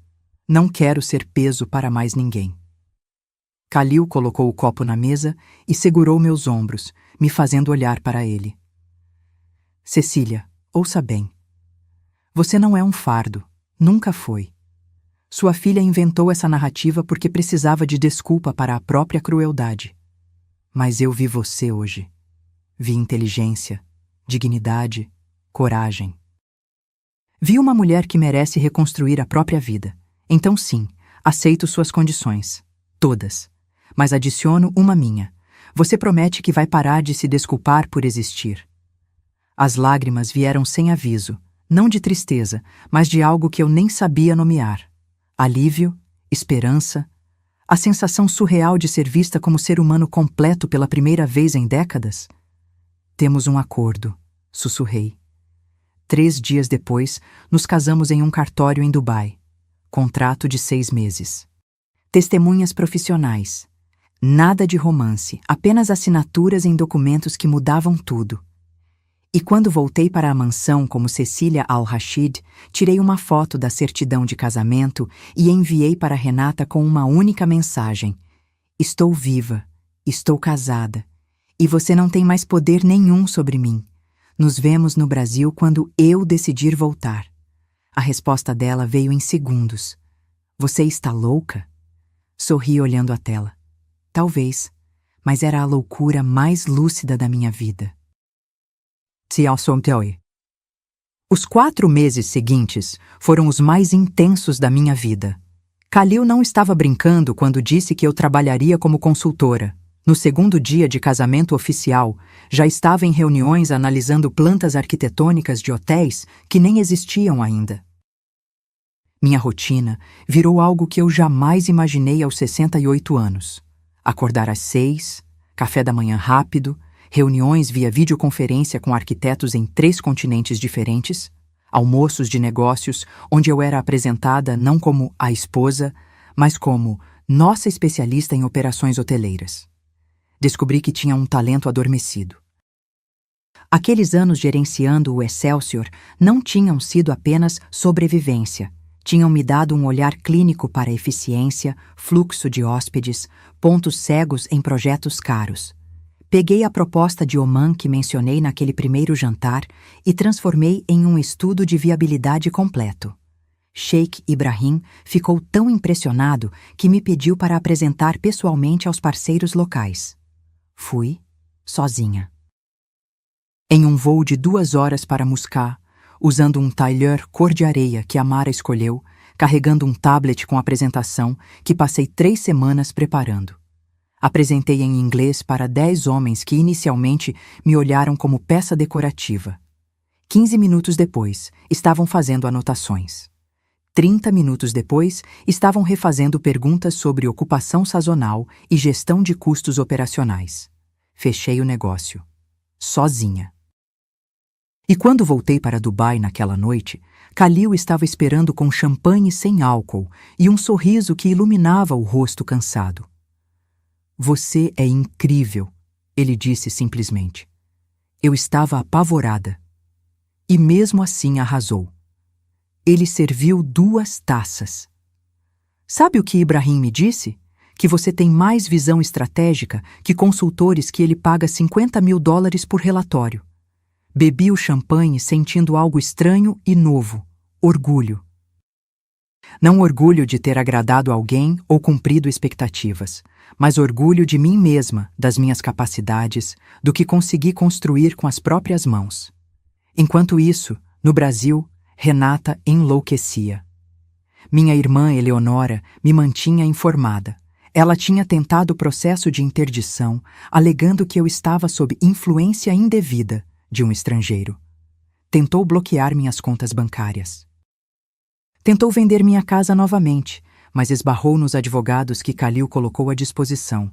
Não quero ser peso para mais ninguém. Kalil colocou o copo na mesa e segurou meus ombros, me fazendo olhar para ele. Cecília, ouça bem. Você não é um fardo, nunca foi. Sua filha inventou essa narrativa porque precisava de desculpa para a própria crueldade. Mas eu vi você hoje. Vi inteligência, dignidade, coragem. Vi uma mulher que merece reconstruir a própria vida. Então sim, aceito suas condições. Todas. Mas adiciono uma minha. Você promete que vai parar de se desculpar por existir. As lágrimas vieram sem aviso, não de tristeza, mas de algo que eu nem sabia nomear. Alívio, esperança, a sensação surreal de ser vista como ser humano completo pela primeira vez em décadas. Temos um acordo, sussurrei. 3 dias depois, nos casamos em um cartório em Dubai. Contrato de 6 meses. Testemunhas profissionais. Nada de romance, apenas assinaturas em documentos que mudavam tudo. E quando voltei para a mansão como Cecília Al-Rashid, tirei uma foto da certidão de casamento e enviei para Renata com uma única mensagem. Estou viva, estou casada, e você não tem mais poder nenhum sobre mim. Nos vemos no Brasil quando eu decidir voltar. A resposta dela veio em segundos. Você está louca? Sorri olhando a tela. Talvez, mas era a loucura mais lúcida da minha vida. Os 4 meses seguintes foram os mais intensos da minha vida. Kalil não estava brincando quando disse que eu trabalharia como consultora. No segundo dia de casamento oficial, já estava em reuniões analisando plantas arquitetônicas de hotéis que nem existiam ainda. Minha rotina virou algo que eu jamais imaginei aos 68 anos. Acordar às 6, café da manhã rápido, reuniões via videoconferência com arquitetos em 3 continentes diferentes, almoços de negócios onde eu era apresentada não como a esposa, mas como nossa especialista em operações hoteleiras. Descobri que tinha um talento adormecido. Aqueles anos gerenciando o Excelsior não tinham sido apenas sobrevivência. Tinham me dado um olhar clínico para eficiência, fluxo de hóspedes, pontos cegos em projetos caros. Peguei a proposta de Oman que mencionei naquele primeiro jantar e transformei em um estudo de viabilidade completo. Sheikh Ibrahim ficou tão impressionado que me pediu para apresentar pessoalmente aos parceiros locais. Fui, sozinha. Em um voo de 2 horas para Muscat, usando um tailleur cor de areia que a Mara escolheu, carregando um tablet com apresentação que passei 3 semanas preparando. Apresentei em inglês para 10 homens que inicialmente me olharam como peça decorativa. 15 minutos depois, estavam fazendo anotações. 30 minutos depois, estavam refazendo perguntas sobre ocupação sazonal e gestão de custos operacionais. Fechei o negócio. Sozinha. E quando voltei para Dubai naquela noite, Khalil estava esperando com champanhe sem álcool e um sorriso que iluminava o rosto cansado. Você é incrível, ele disse simplesmente. Eu estava apavorada. E mesmo assim arrasou. Ele serviu 2 taças. Sabe o que Ibrahim me disse? Que você tem mais visão estratégica que consultores que ele paga $50 mil por relatório. Bebi o champanhe sentindo algo estranho e novo, orgulho. Não orgulho de ter agradado alguém ou cumprido expectativas, mas orgulho de mim mesma, das minhas capacidades, do que consegui construir com as próprias mãos. Enquanto isso, no Brasil, Renata enlouquecia. Minha irmã Eleonora me mantinha informada. Ela tinha tentado o processo de interdição, alegando que eu estava sob influência indevida de um estrangeiro. Tentou bloquear minhas contas bancárias. Tentou vender minha casa novamente, mas esbarrou nos advogados que Khalil colocou à disposição.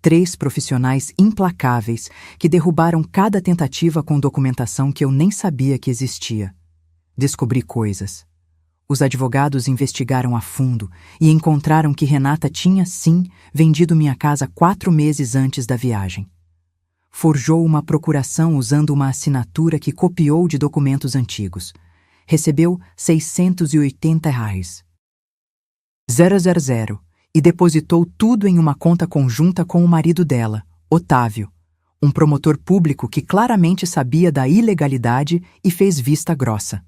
3 profissionais implacáveis que derrubaram cada tentativa com documentação que eu nem sabia que existia. Descobri coisas. Os advogados investigaram a fundo e encontraram que Renata tinha, sim, vendido minha casa 4 meses antes da viagem. Forjou uma procuração usando uma assinatura que copiou de documentos antigos. Recebeu R$680. 000 e depositou tudo em uma conta conjunta com o marido dela, Otávio, um promotor público que claramente sabia da ilegalidade e fez vista grossa.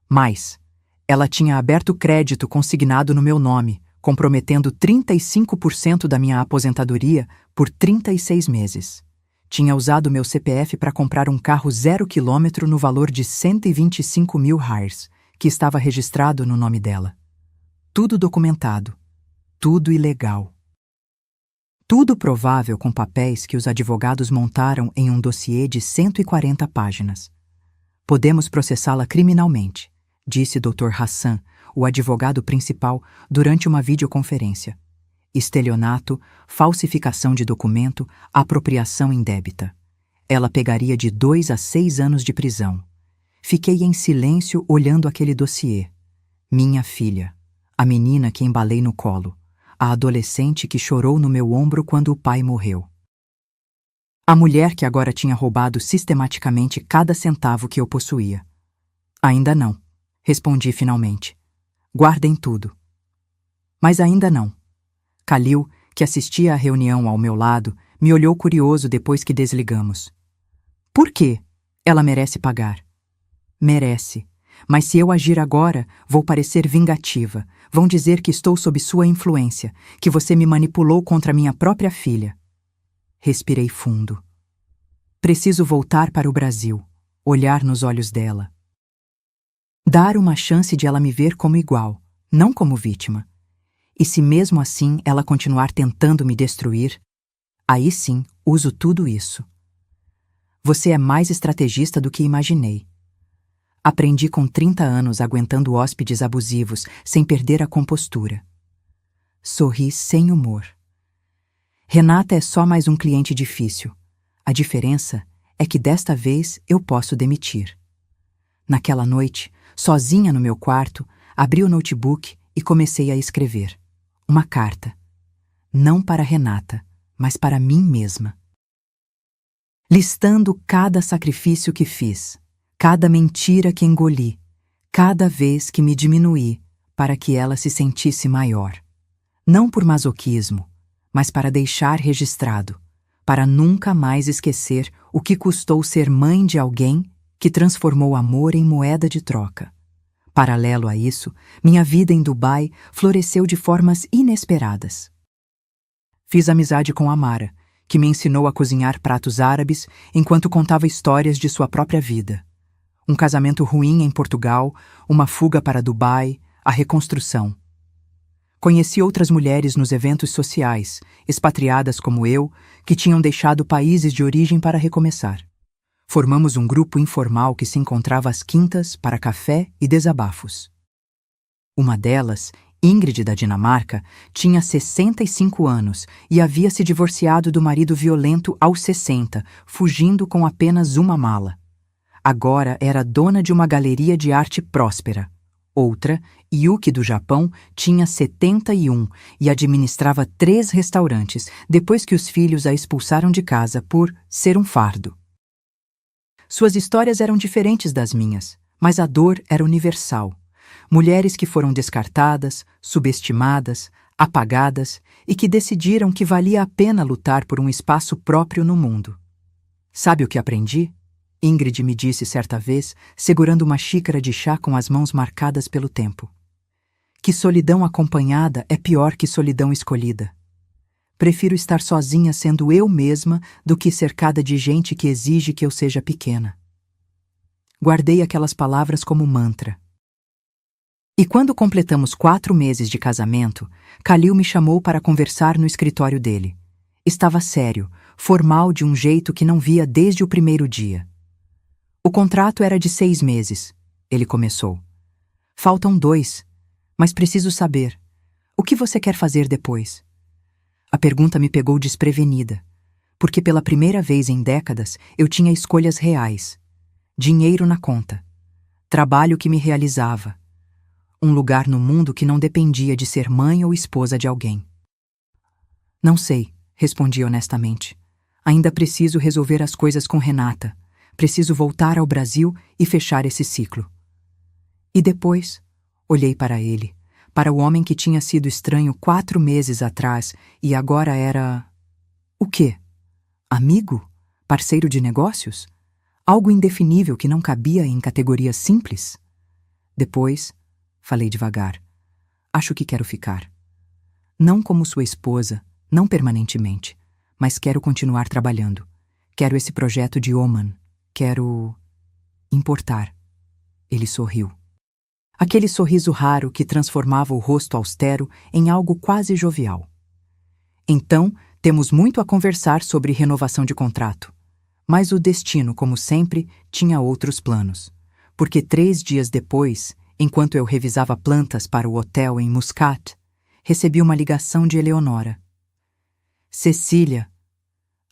Mas ela tinha aberto crédito consignado no meu nome, comprometendo 35% da minha aposentadoria por 36 meses. Tinha usado meu CPF para comprar um carro 0 km no valor de R$125 mil, que estava registrado no nome dela. Tudo documentado. Tudo ilegal. Tudo provável com papéis que os advogados montaram em um dossiê de 140 páginas. Podemos processá-la criminalmente, disse Dr. Hassan, o advogado principal, durante uma videoconferência. Estelionato, falsificação de documento, apropriação indébita. Ela pegaria de 2 a 6 anos de prisão. Fiquei em silêncio olhando aquele dossiê. Minha filha, a menina que embalei no colo, a adolescente que chorou no meu ombro quando o pai morreu. A mulher que agora tinha roubado sistematicamente cada centavo que eu possuía. Ainda não, respondi finalmente. Guardem tudo. Mas ainda não. Khalil, que assistia à reunião ao meu lado, me olhou curioso depois que desligamos. Por quê? Ela merece pagar. Merece. Mas se eu agir agora, vou parecer vingativa. Vão dizer que estou sob sua influência, que você me manipulou contra minha própria filha. Respirei fundo. Preciso voltar para o Brasil, olhar nos olhos dela. Dar uma chance de ela me ver como igual, não como vítima. E se mesmo assim ela continuar tentando me destruir, aí sim uso tudo isso. Você é mais estrategista do que imaginei. Aprendi com 30 anos aguentando hóspedes abusivos sem perder a compostura. Sorri sem humor. Renata é só mais um cliente difícil. A diferença é que desta vez eu posso demitir. Naquela noite, sozinha no meu quarto, abri o notebook e comecei a escrever. Uma carta. Não para Renata, mas para mim mesma. Listando cada sacrifício que fiz, cada mentira que engoli, cada vez que me diminuí para que ela se sentisse maior. Não por masoquismo, mas para deixar registrado, para nunca mais esquecer o que custou ser mãe de alguém que transformou amor em moeda de troca. Paralelo a isso, minha vida em Dubai floresceu de formas inesperadas. Fiz amizade com Amara, que me ensinou a cozinhar pratos árabes enquanto contava histórias de sua própria vida. Um casamento ruim em Portugal, uma fuga para Dubai, a reconstrução. Conheci outras mulheres nos eventos sociais, expatriadas como eu, que tinham deixado países de origem para recomeçar. Formamos um grupo informal que se encontrava às quintas para café e desabafos. Uma delas, Ingrid da Dinamarca, tinha 65 anos e havia se divorciado do marido violento aos 60, fugindo com apenas uma mala. Agora era dona de uma galeria de arte próspera. Outra, Yuki do Japão, tinha 71 e administrava 3 restaurantes depois que os filhos a expulsaram de casa por ser um fardo. Suas histórias eram diferentes das minhas, mas a dor era universal. Mulheres que foram descartadas, subestimadas, apagadas e que decidiram que valia a pena lutar por um espaço próprio no mundo. Sabe o que aprendi? Ingrid me disse certa vez, segurando uma xícara de chá com as mãos marcadas pelo tempo. Que solidão acompanhada é pior que solidão escolhida. Prefiro estar sozinha sendo eu mesma do que cercada de gente que exige que eu seja pequena. Guardei aquelas palavras como mantra. E quando completamos 4 meses de casamento, Khalil me chamou para conversar no escritório dele. Estava sério, formal de um jeito que não via desde o primeiro dia. O contrato era de 6 meses, ele começou. Faltam 2, mas preciso saber. O que você quer fazer depois? A pergunta me pegou desprevenida, porque pela primeira vez em décadas eu tinha escolhas reais. Dinheiro na conta. Trabalho que me realizava. Um lugar no mundo que não dependia de ser mãe ou esposa de alguém. Não sei, respondi honestamente. Ainda preciso resolver as coisas com Renata. Preciso voltar ao Brasil e fechar esse ciclo. E depois, olhei para ele, para o homem que tinha sido estranho 4 meses atrás e agora era... O quê? Amigo? Parceiro de negócios? Algo indefinível que não cabia em categorias simples? Depois, falei devagar. Acho que quero ficar. Não como sua esposa, não permanentemente, mas quero continuar trabalhando. Quero esse projeto de Oman. Quero... importar. Ele sorriu. Aquele sorriso raro que transformava o rosto austero em algo quase jovial. Então, temos muito a conversar sobre renovação de contrato. Mas o destino, como sempre, tinha outros planos. Porque 3 dias depois, enquanto eu revisava plantas para o hotel em Muscat, recebi uma ligação de Eleonora. Cecília.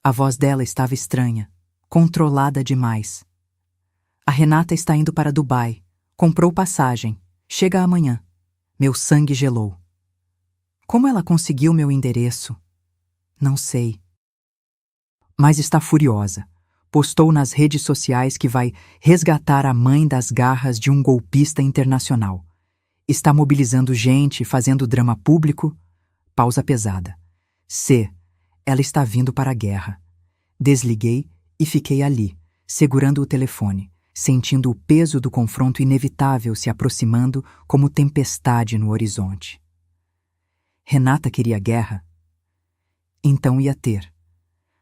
A voz dela estava estranha. Controlada demais. A Renata está indo para Dubai. Comprou passagem. Chega amanhã. Meu sangue gelou. Como ela conseguiu meu endereço? Não sei. Mas está furiosa. Postou nas redes sociais que vai resgatar a mãe das garras de um golpista internacional. Está mobilizando gente, fazendo drama público. Pausa pesada. Ela está vindo para a guerra. Desliguei e fiquei ali, segurando o telefone, sentindo o peso do confronto inevitável se aproximando como tempestade no horizonte. Renata queria guerra? Então ia ter.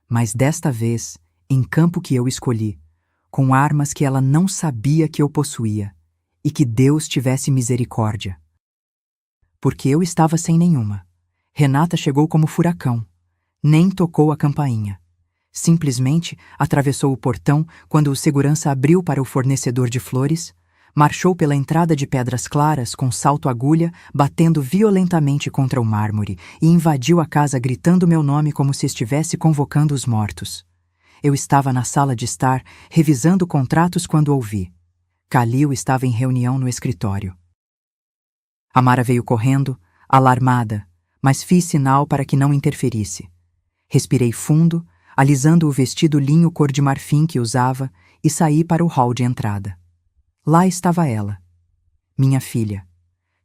Mas desta vez, em campo que eu escolhi, com armas que ela não sabia que eu possuía, e que Deus tivesse misericórdia. Porque eu estava sem nenhuma. Renata chegou como furacão. Nem tocou a campainha. Simplesmente atravessou o portão quando o segurança abriu para o fornecedor de flores, marchou pela entrada de pedras claras com salto-agulha, batendo violentamente contra o mármore e invadiu a casa gritando meu nome como se estivesse convocando os mortos. Eu estava na sala de estar, revisando contratos quando ouvi. Khalil estava em reunião no escritório. Amara veio correndo, alarmada, mas fiz sinal para que não interferisse. Respirei fundo, alisando o vestido linho cor de marfim que usava, e saí para o hall de entrada. Lá estava ela, minha filha.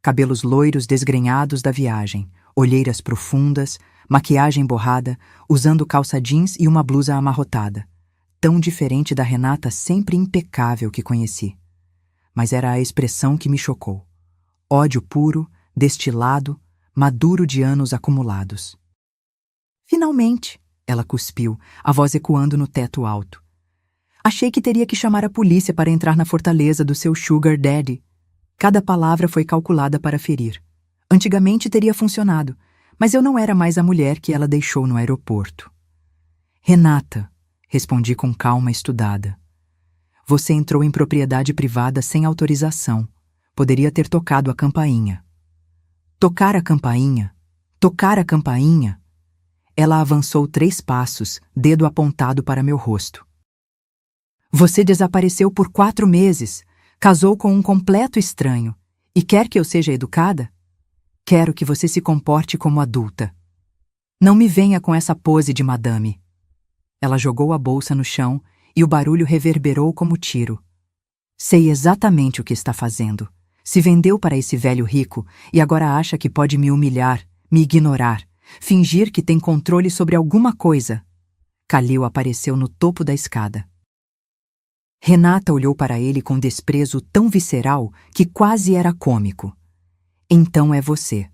Cabelos loiros desgrenhados da viagem, olheiras profundas, maquiagem borrada, usando calça jeans e uma blusa amarrotada. Tão diferente da Renata sempre impecável que conheci. Mas era a expressão que me chocou. Ódio puro, destilado, maduro de anos acumulados. Finalmente! Ela cuspiu, a voz ecoando no teto alto. Achei que teria que chamar a polícia para entrar na fortaleza do seu sugar daddy. Cada palavra foi calculada para ferir. Antigamente teria funcionado, mas eu não era mais a mulher que ela deixou no aeroporto. Renata, respondi com calma estudada. Você entrou em propriedade privada sem autorização. Poderia ter tocado a campainha. Tocar a campainha? Tocar a campainha? Ela avançou 3 passos, dedo apontado para meu rosto. Você desapareceu por 4 meses, casou com um completo estranho, e quer que eu seja educada? Quero que você se comporte como adulta. Não me venha com essa pose de madame. Ela jogou a bolsa no chão e o barulho reverberou como tiro. Sei exatamente o que está fazendo. Se vendeu para esse velho rico e agora acha que pode me humilhar, me ignorar, fingir que tem controle sobre alguma coisa. Kalil apareceu no topo da escada. Renata olhou para ele com desprezo tão visceral que quase era cômico. Então é você,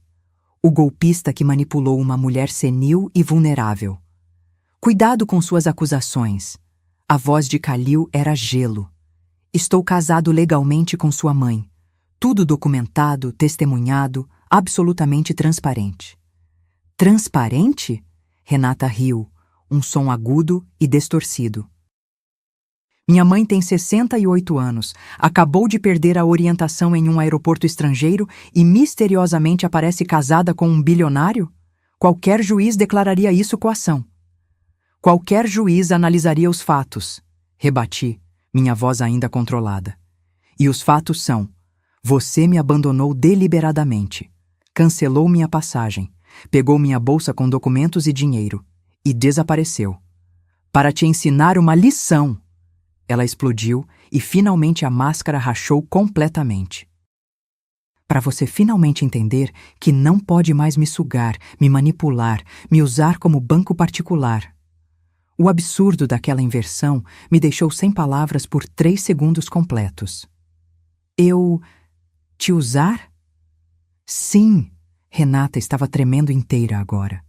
o golpista que manipulou uma mulher senil e vulnerável. Cuidado com suas acusações. A voz de Kalil era gelo. Estou casado legalmente com sua mãe. Tudo documentado, testemunhado, absolutamente transparente. Transparente? Renata riu, um som agudo e distorcido. Minha mãe tem 68 anos, acabou de perder a orientação em um aeroporto estrangeiro e misteriosamente aparece casada com um bilionário? Qualquer juiz declararia isso coação. Qualquer juiz analisaria os fatos. Rebati, minha voz ainda controlada. E os fatos são: você me abandonou deliberadamente, cancelou minha passagem, pegou minha bolsa com documentos e dinheiro e desapareceu. Para te ensinar uma lição. Ela explodiu e finalmente a máscara rachou completamente. Para você finalmente entender que não pode mais me sugar, me manipular, me usar como banco particular. O absurdo daquela inversão me deixou sem palavras por 3 segundos completos. Eu... te usar? Sim, Renata estava tremendo inteira agora.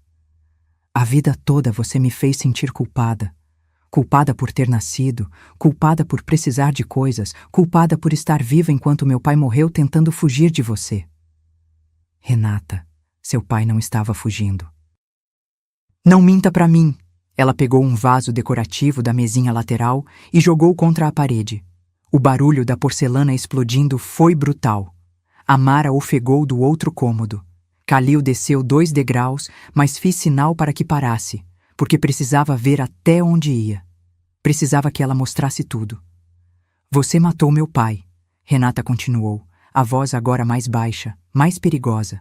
A vida toda você me fez sentir culpada. Culpada por ter nascido, culpada por precisar de coisas, culpada por estar viva enquanto meu pai morreu tentando fugir de você. Renata, seu pai não estava fugindo. Não minta pra mim. Ela pegou um vaso decorativo da mesinha lateral e jogou contra a parede. O barulho da porcelana explodindo foi brutal. Amara ofegou do outro cômodo. Kalil desceu 2 degraus, mas fiz sinal para que parasse, porque precisava ver até onde ia. Precisava que ela mostrasse tudo. Você matou meu pai, Renata continuou, a voz agora mais baixa, mais perigosa.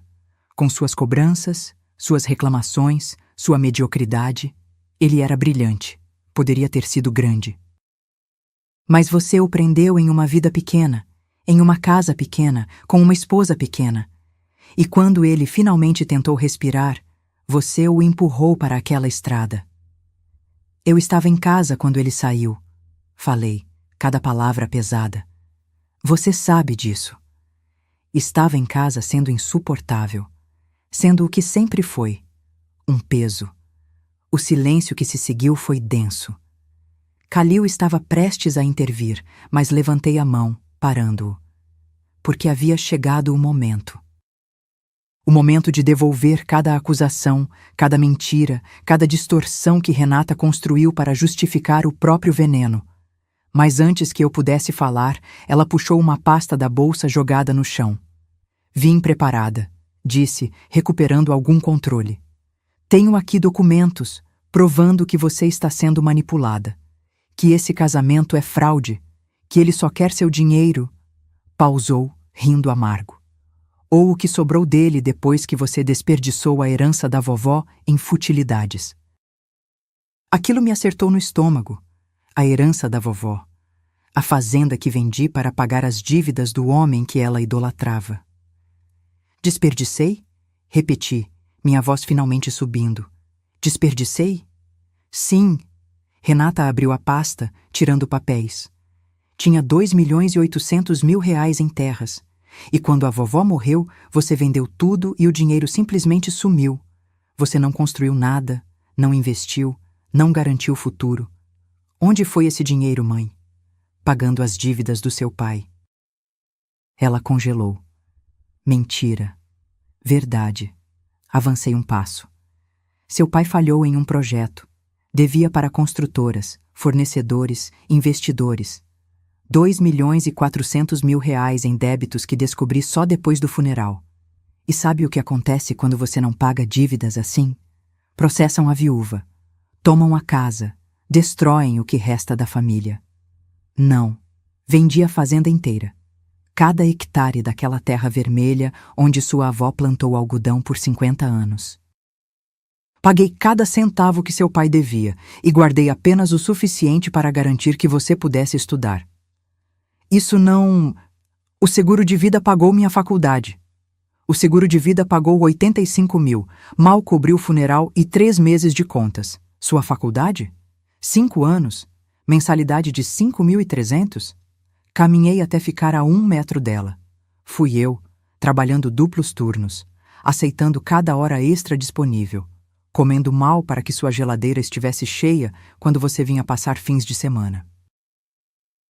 Com suas cobranças, suas reclamações, sua mediocridade, ele era brilhante, poderia ter sido grande. Mas você o prendeu em uma vida pequena, em uma casa pequena, com uma esposa pequena. E quando ele finalmente tentou respirar, você o empurrou para aquela estrada. Eu estava em casa quando ele saiu. Falei, cada palavra pesada. Você sabe disso. Estava em casa sendo insuportável, sendo o que sempre foi, um peso. O silêncio que se seguiu foi denso. Kalil estava prestes a intervir, mas levantei a mão, parando-o. Porque havia chegado o momento. O momento de devolver cada acusação, cada mentira, cada distorção que Renata construiu para justificar o próprio veneno. Mas antes que eu pudesse falar, ela puxou uma pasta da bolsa jogada no chão. Vim preparada, disse, recuperando algum controle. Tenho aqui documentos, provando que você está sendo manipulada. Que esse casamento é fraude, que ele só quer seu dinheiro. Pausou, rindo amargo. Ou o que sobrou dele depois que você desperdiçou a herança da vovó em futilidades. Aquilo me acertou no estômago. A herança da vovó. A fazenda que vendi para pagar as dívidas do homem que ela idolatrava. Desperdicei? Repeti, minha voz finalmente subindo. Desperdicei? Sim. Renata abriu a pasta, tirando papéis. Tinha 2.800.000 reais em terras. E quando a vovó morreu, você vendeu tudo e o dinheiro simplesmente sumiu. Você não construiu nada, não investiu, não garantiu o futuro. Onde foi esse dinheiro, mãe? Pagando as dívidas do seu pai. Ela congelou. Mentira. Verdade. Avancei um passo. Seu pai falhou em um projeto. Devia para construtoras, fornecedores, investidores. 2.400.000 reais em débitos que descobri só depois do funeral. E sabe o que acontece quando você não paga dívidas assim? Processam a viúva, tomam a casa, destroem o que resta da família. Não. Vendi a fazenda inteira. Cada hectare daquela terra vermelha onde sua avó plantou algodão por 50 anos. Paguei cada centavo que seu pai devia e guardei apenas o suficiente para garantir que você pudesse estudar. Isso não... O seguro de vida pagou minha faculdade. O seguro de vida pagou 85 mil, mal cobriu o funeral e 3 meses de contas. Sua faculdade? 5 anos? Mensalidade de 5.300? Caminhei até ficar a 1 metro dela. Fui eu, trabalhando duplos turnos, aceitando cada hora extra disponível, comendo mal para que sua geladeira estivesse cheia quando você vinha passar fins de semana.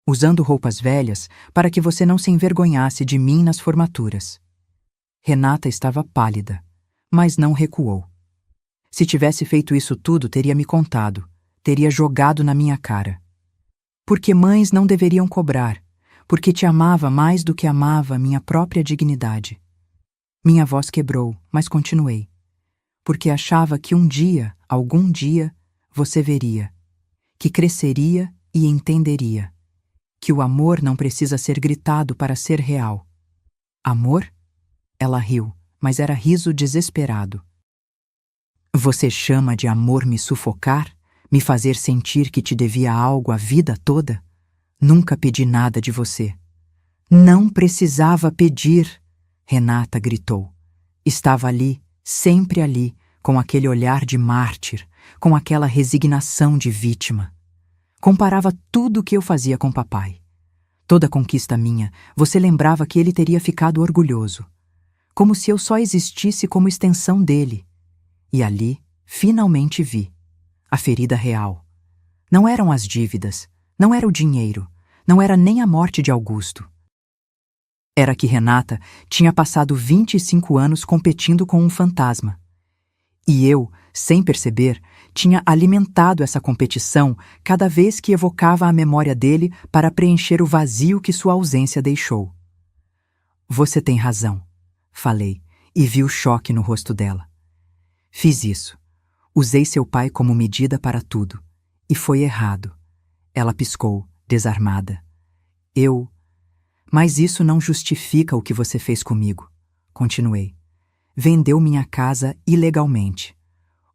Usando roupas velhas para que você não se envergonhasse de mim nas formaturas. Renata estava pálida, mas não recuou. Se tivesse feito isso tudo, teria me contado, teria jogado na minha cara. Porque mães não deveriam cobrar, porque te amava mais do que amava minha própria dignidade. Minha voz quebrou, mas continuei. Porque achava que um dia, algum dia, você veria, que cresceria e entenderia, que o amor não precisa ser gritado para ser real. Amor? Ela riu, mas era riso desesperado. Você chama de amor me sufocar? Me fazer sentir que te devia algo a vida toda? Nunca pedi nada de você. Não precisava pedir, Renata gritou. Estava ali, sempre ali, com aquele olhar de mártir, com aquela resignação de vítima. Comparava tudo o que eu fazia com papai. Toda conquista minha, você lembrava que ele teria ficado orgulhoso. Como se eu só existisse como extensão dele. E ali, finalmente vi. A ferida real. Não eram as dívidas, não era o dinheiro, não era nem a morte de Augusto. Era que Renata tinha passado 25 anos competindo com um fantasma. E eu, sem perceber, tinha alimentado essa competição cada vez que evocava a memória dele para preencher o vazio que sua ausência deixou. Você tem razão, falei, e vi o choque no rosto dela. Fiz isso. Usei seu pai como medida para tudo. E foi errado. Ela piscou, desarmada. Mas isso não justifica o que você fez comigo. Continuei. Vendeu minha casa ilegalmente.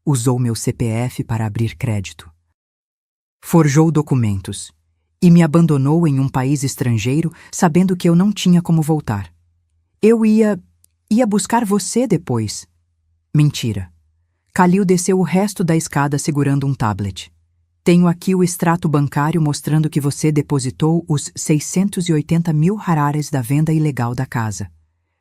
Usou meu CPF para abrir crédito. Forjou documentos. E me abandonou em um país estrangeiro, sabendo que eu não tinha como voltar. Eu ia buscar você depois. Mentira. Khalil desceu o resto da escada segurando um tablet. Tenho aqui o extrato bancário mostrando que você depositou os 680 mil harares da venda ilegal da casa.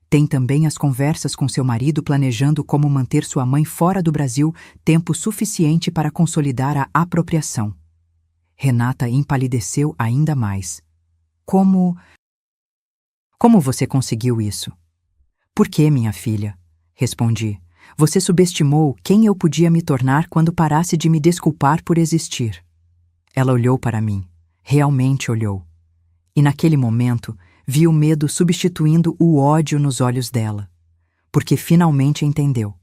Tem também as conversas com seu marido planejando como manter sua mãe fora do Brasil tempo suficiente para consolidar a apropriação. Renata empalideceu ainda mais. Como você conseguiu isso? Por que, minha filha? Respondi. Você subestimou quem eu podia me tornar quando parasse de me desculpar por existir. Ela olhou para mim. Realmente olhou. E naquele momento, vi o medo substituindo o ódio nos olhos dela. Porque finalmente entendeu.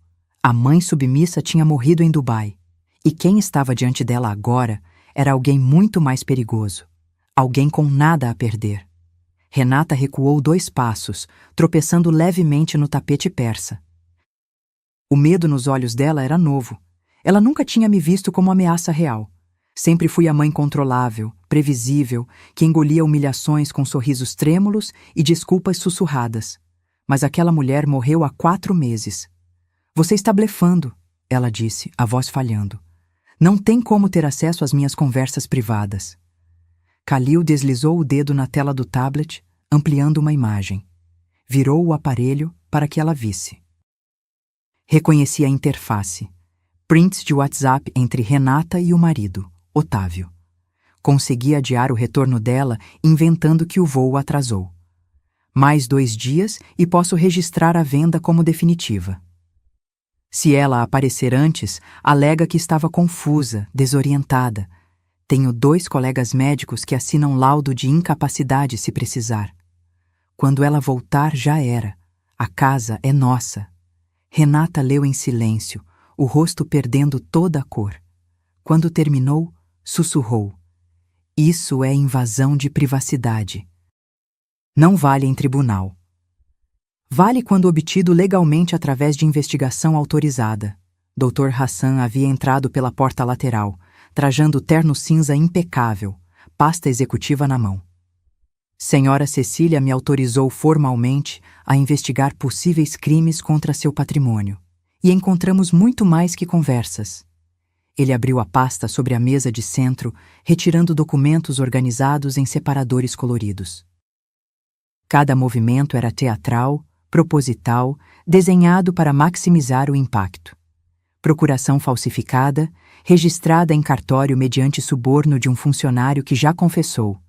A mãe submissa tinha morrido em Dubai. E quem estava diante dela agora era alguém muito mais perigoso. Alguém com nada a perder. Renata recuou 2 passos, tropeçando levemente no tapete persa. O medo nos olhos dela era novo. Ela nunca tinha me visto como ameaça real. Sempre fui a mãe controlável, previsível, que engolia humilhações com sorrisos trêmulos e desculpas sussurradas. Mas aquela mulher morreu há 4 meses. Você está blefando, ela disse, a voz falhando. Não tem como ter acesso às minhas conversas privadas. Khalil deslizou o dedo na tela do tablet, ampliando uma imagem. Virou o aparelho para que ela visse. Reconheci a interface. Prints de WhatsApp entre Renata e o marido, Otávio. Consegui adiar o retorno dela, inventando que o voo atrasou. Mais 2 dias e posso registrar a venda como definitiva. Se ela aparecer antes, alega que estava confusa, desorientada. Tenho 2 colegas médicos que assinam laudo de incapacidade se precisar. Quando ela voltar, já era. A casa é nossa. Renata leu em silêncio, o rosto perdendo toda a cor. Quando terminou, sussurrou. Isso é invasão de privacidade. Não vale em tribunal. Vale quando obtido legalmente através de investigação autorizada. Dr. Hassan havia entrado pela porta lateral, trajando terno cinza impecável, pasta executiva na mão. Senhora Cecília me autorizou formalmente a investigar possíveis crimes contra seu patrimônio, e encontramos muito mais que conversas. Ele abriu a pasta sobre a mesa de centro, retirando documentos organizados em separadores coloridos. Cada movimento era teatral, proposital, desenhado para maximizar o impacto. Procuração falsificada, registrada em cartório mediante suborno de um funcionário que já confessou.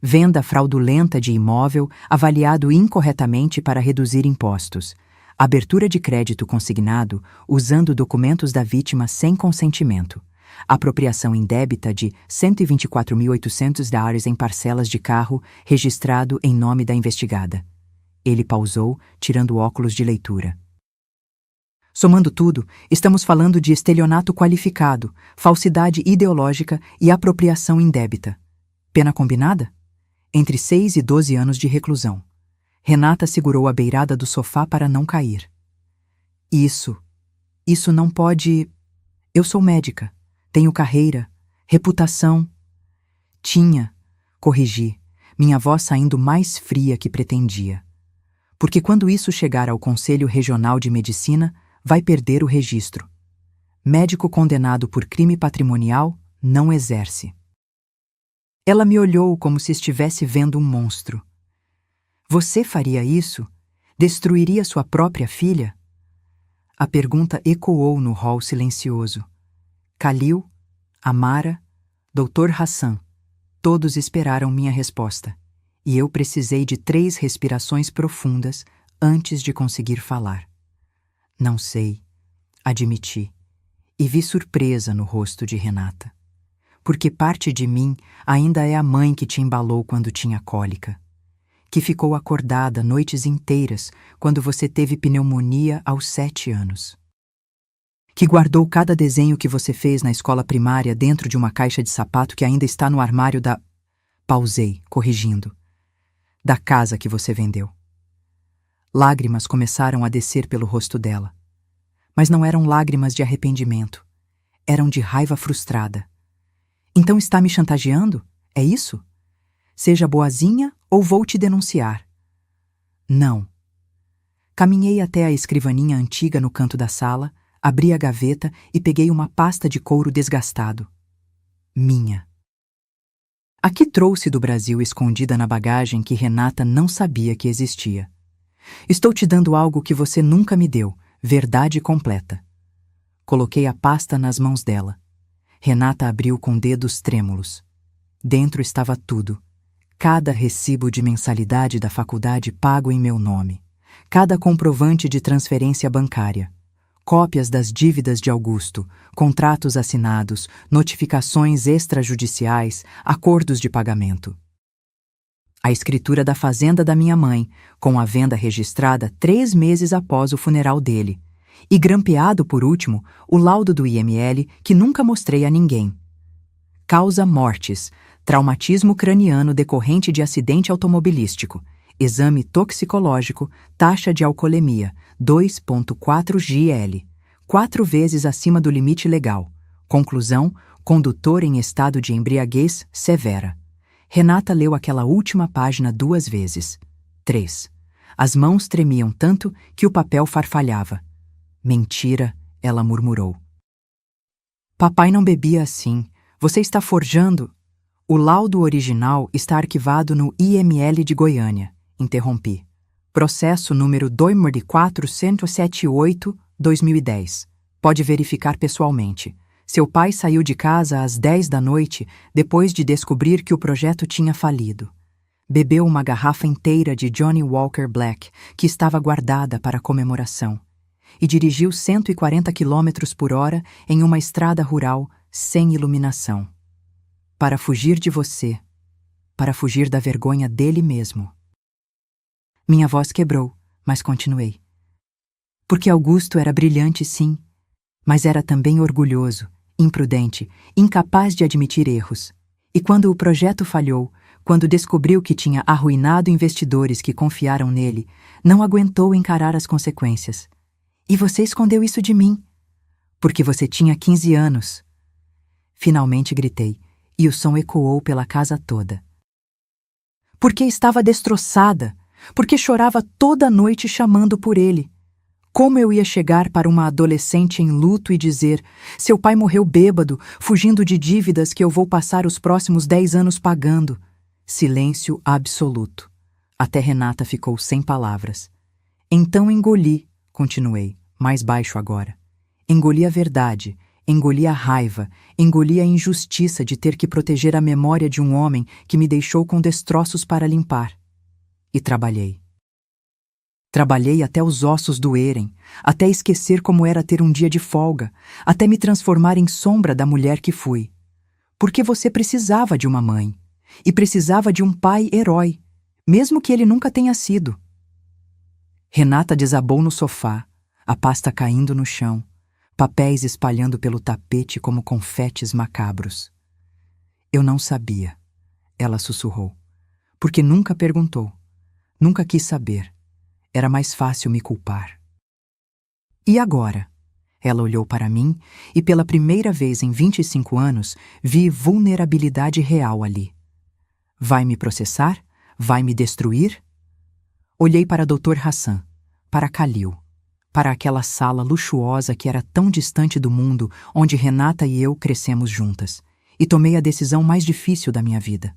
Venda fraudulenta de imóvel avaliado incorretamente para reduzir impostos. Abertura de crédito consignado usando documentos da vítima sem consentimento. Apropriação indébita de $124.800 em parcelas de carro registrado em nome da investigada. Ele pausou, tirando óculos de leitura. Somando tudo, estamos falando de estelionato qualificado, falsidade ideológica e apropriação indébita. Pena combinada? Entre 6 e 12 anos de reclusão. Renata segurou a beirada do sofá para não cair. Isso não pode... Eu sou médica, tenho carreira, reputação. Tinha, corrigi, minha voz saindo mais fria que pretendia. Porque quando isso chegar ao Conselho Regional de Medicina, vai perder o registro. Médico condenado por crime patrimonial não exerce. Ela me olhou como se estivesse vendo um monstro. Você faria isso? Destruiria sua própria filha? A pergunta ecoou no hall silencioso. Khalil, Amara, Dr. Hassan, todos esperaram minha resposta, e eu precisei de 3 respirações profundas antes de conseguir falar. Não sei, admiti, e vi surpresa no rosto de Renata. Porque parte de mim ainda é a mãe que te embalou quando tinha cólica, que ficou acordada noites inteiras quando você teve pneumonia aos 7 anos, que guardou cada desenho que você fez na escola primária dentro de uma caixa de sapato que ainda está no armário da... Pausei, corrigindo. Da casa que você vendeu. Lágrimas começaram a descer pelo rosto dela. Mas não eram lágrimas de arrependimento. Eram de raiva frustrada. Então está me chantageando? É isso? Seja boazinha ou vou te denunciar. Não. Caminhei até a escrivaninha antiga no canto da sala, abri a gaveta e peguei uma pasta de couro desgastado. Minha. A que trouxe do Brasil escondida na bagagem que Renata não sabia que existia. Estou te dando algo que você nunca me deu, verdade completa. Coloquei a pasta nas mãos dela. Renata abriu com dedos trêmulos. Dentro estava tudo. Cada recibo de mensalidade da faculdade pago em meu nome. Cada comprovante de transferência bancária. Cópias das dívidas de Augusto, contratos assinados, notificações extrajudiciais, acordos de pagamento. A escritura da fazenda da minha mãe, com a venda registrada 3 meses após o funeral dele. E grampeado por último, o laudo do IML que nunca mostrei a ninguém. Causa mortis, traumatismo craniano decorrente de acidente automobilístico, exame toxicológico, taxa de alcoolemia, 2,4 gl, 4 vezes acima do limite legal. Conclusão, condutor em estado de embriaguez severa. Renata leu aquela última página 2 vezes. 3. As mãos tremiam tanto que o papel farfalhava. Mentira, ela murmurou. Papai não bebia assim. Você está forjando... O laudo original está arquivado no IML de Goiânia, interrompi. Processo número 2478/2010. Pode verificar pessoalmente. Seu pai saiu de casa às 10 da noite depois de descobrir que o projeto tinha falido. Bebeu uma garrafa inteira de Johnny Walker Black, que estava guardada para comemoração, e dirigiu 140 km/h em uma estrada rural sem iluminação. Para fugir de você, para fugir da vergonha dele mesmo. Minha voz quebrou, mas continuei. Porque Augusto era brilhante, sim, mas era também orgulhoso, imprudente, incapaz de admitir erros. E quando o projeto falhou, quando descobriu que tinha arruinado investidores que confiaram nele, não aguentou encarar as consequências. E você escondeu isso de mim, porque você tinha 15 anos. Finalmente gritei, e o som ecoou pela casa toda. Porque estava destroçada, porque chorava toda noite chamando por ele. Como eu ia chegar para uma adolescente em luto e dizer: seu pai morreu bêbado, fugindo de dívidas que eu vou passar os próximos 10 anos pagando? Silêncio absoluto. Até Renata ficou sem palavras. Então engoli, continuei, mais baixo agora. Engoli a verdade, engoli a raiva, engoli a injustiça de ter que proteger a memória de um homem que me deixou com destroços para limpar. E trabalhei. Trabalhei até os ossos doerem, até esquecer como era ter um dia de folga, até me transformar em sombra da mulher que fui. Porque você precisava de uma mãe, e precisava de um pai herói, mesmo que ele nunca tenha sido. Renata desabou no sofá, a pasta caindo no chão, papéis espalhando pelo tapete como confetes macabros. Eu não sabia, ela sussurrou, porque nunca perguntou, nunca quis saber. Era mais fácil me culpar. E agora? Ela olhou para mim e pela primeira vez em 25 anos vi vulnerabilidade real ali. Vai me processar? Vai me destruir? Olhei para Dr. Hassan, para Khalil, para aquela sala luxuosa que era tão distante do mundo onde Renata e eu crescemos juntas, e tomei a decisão mais difícil da minha vida.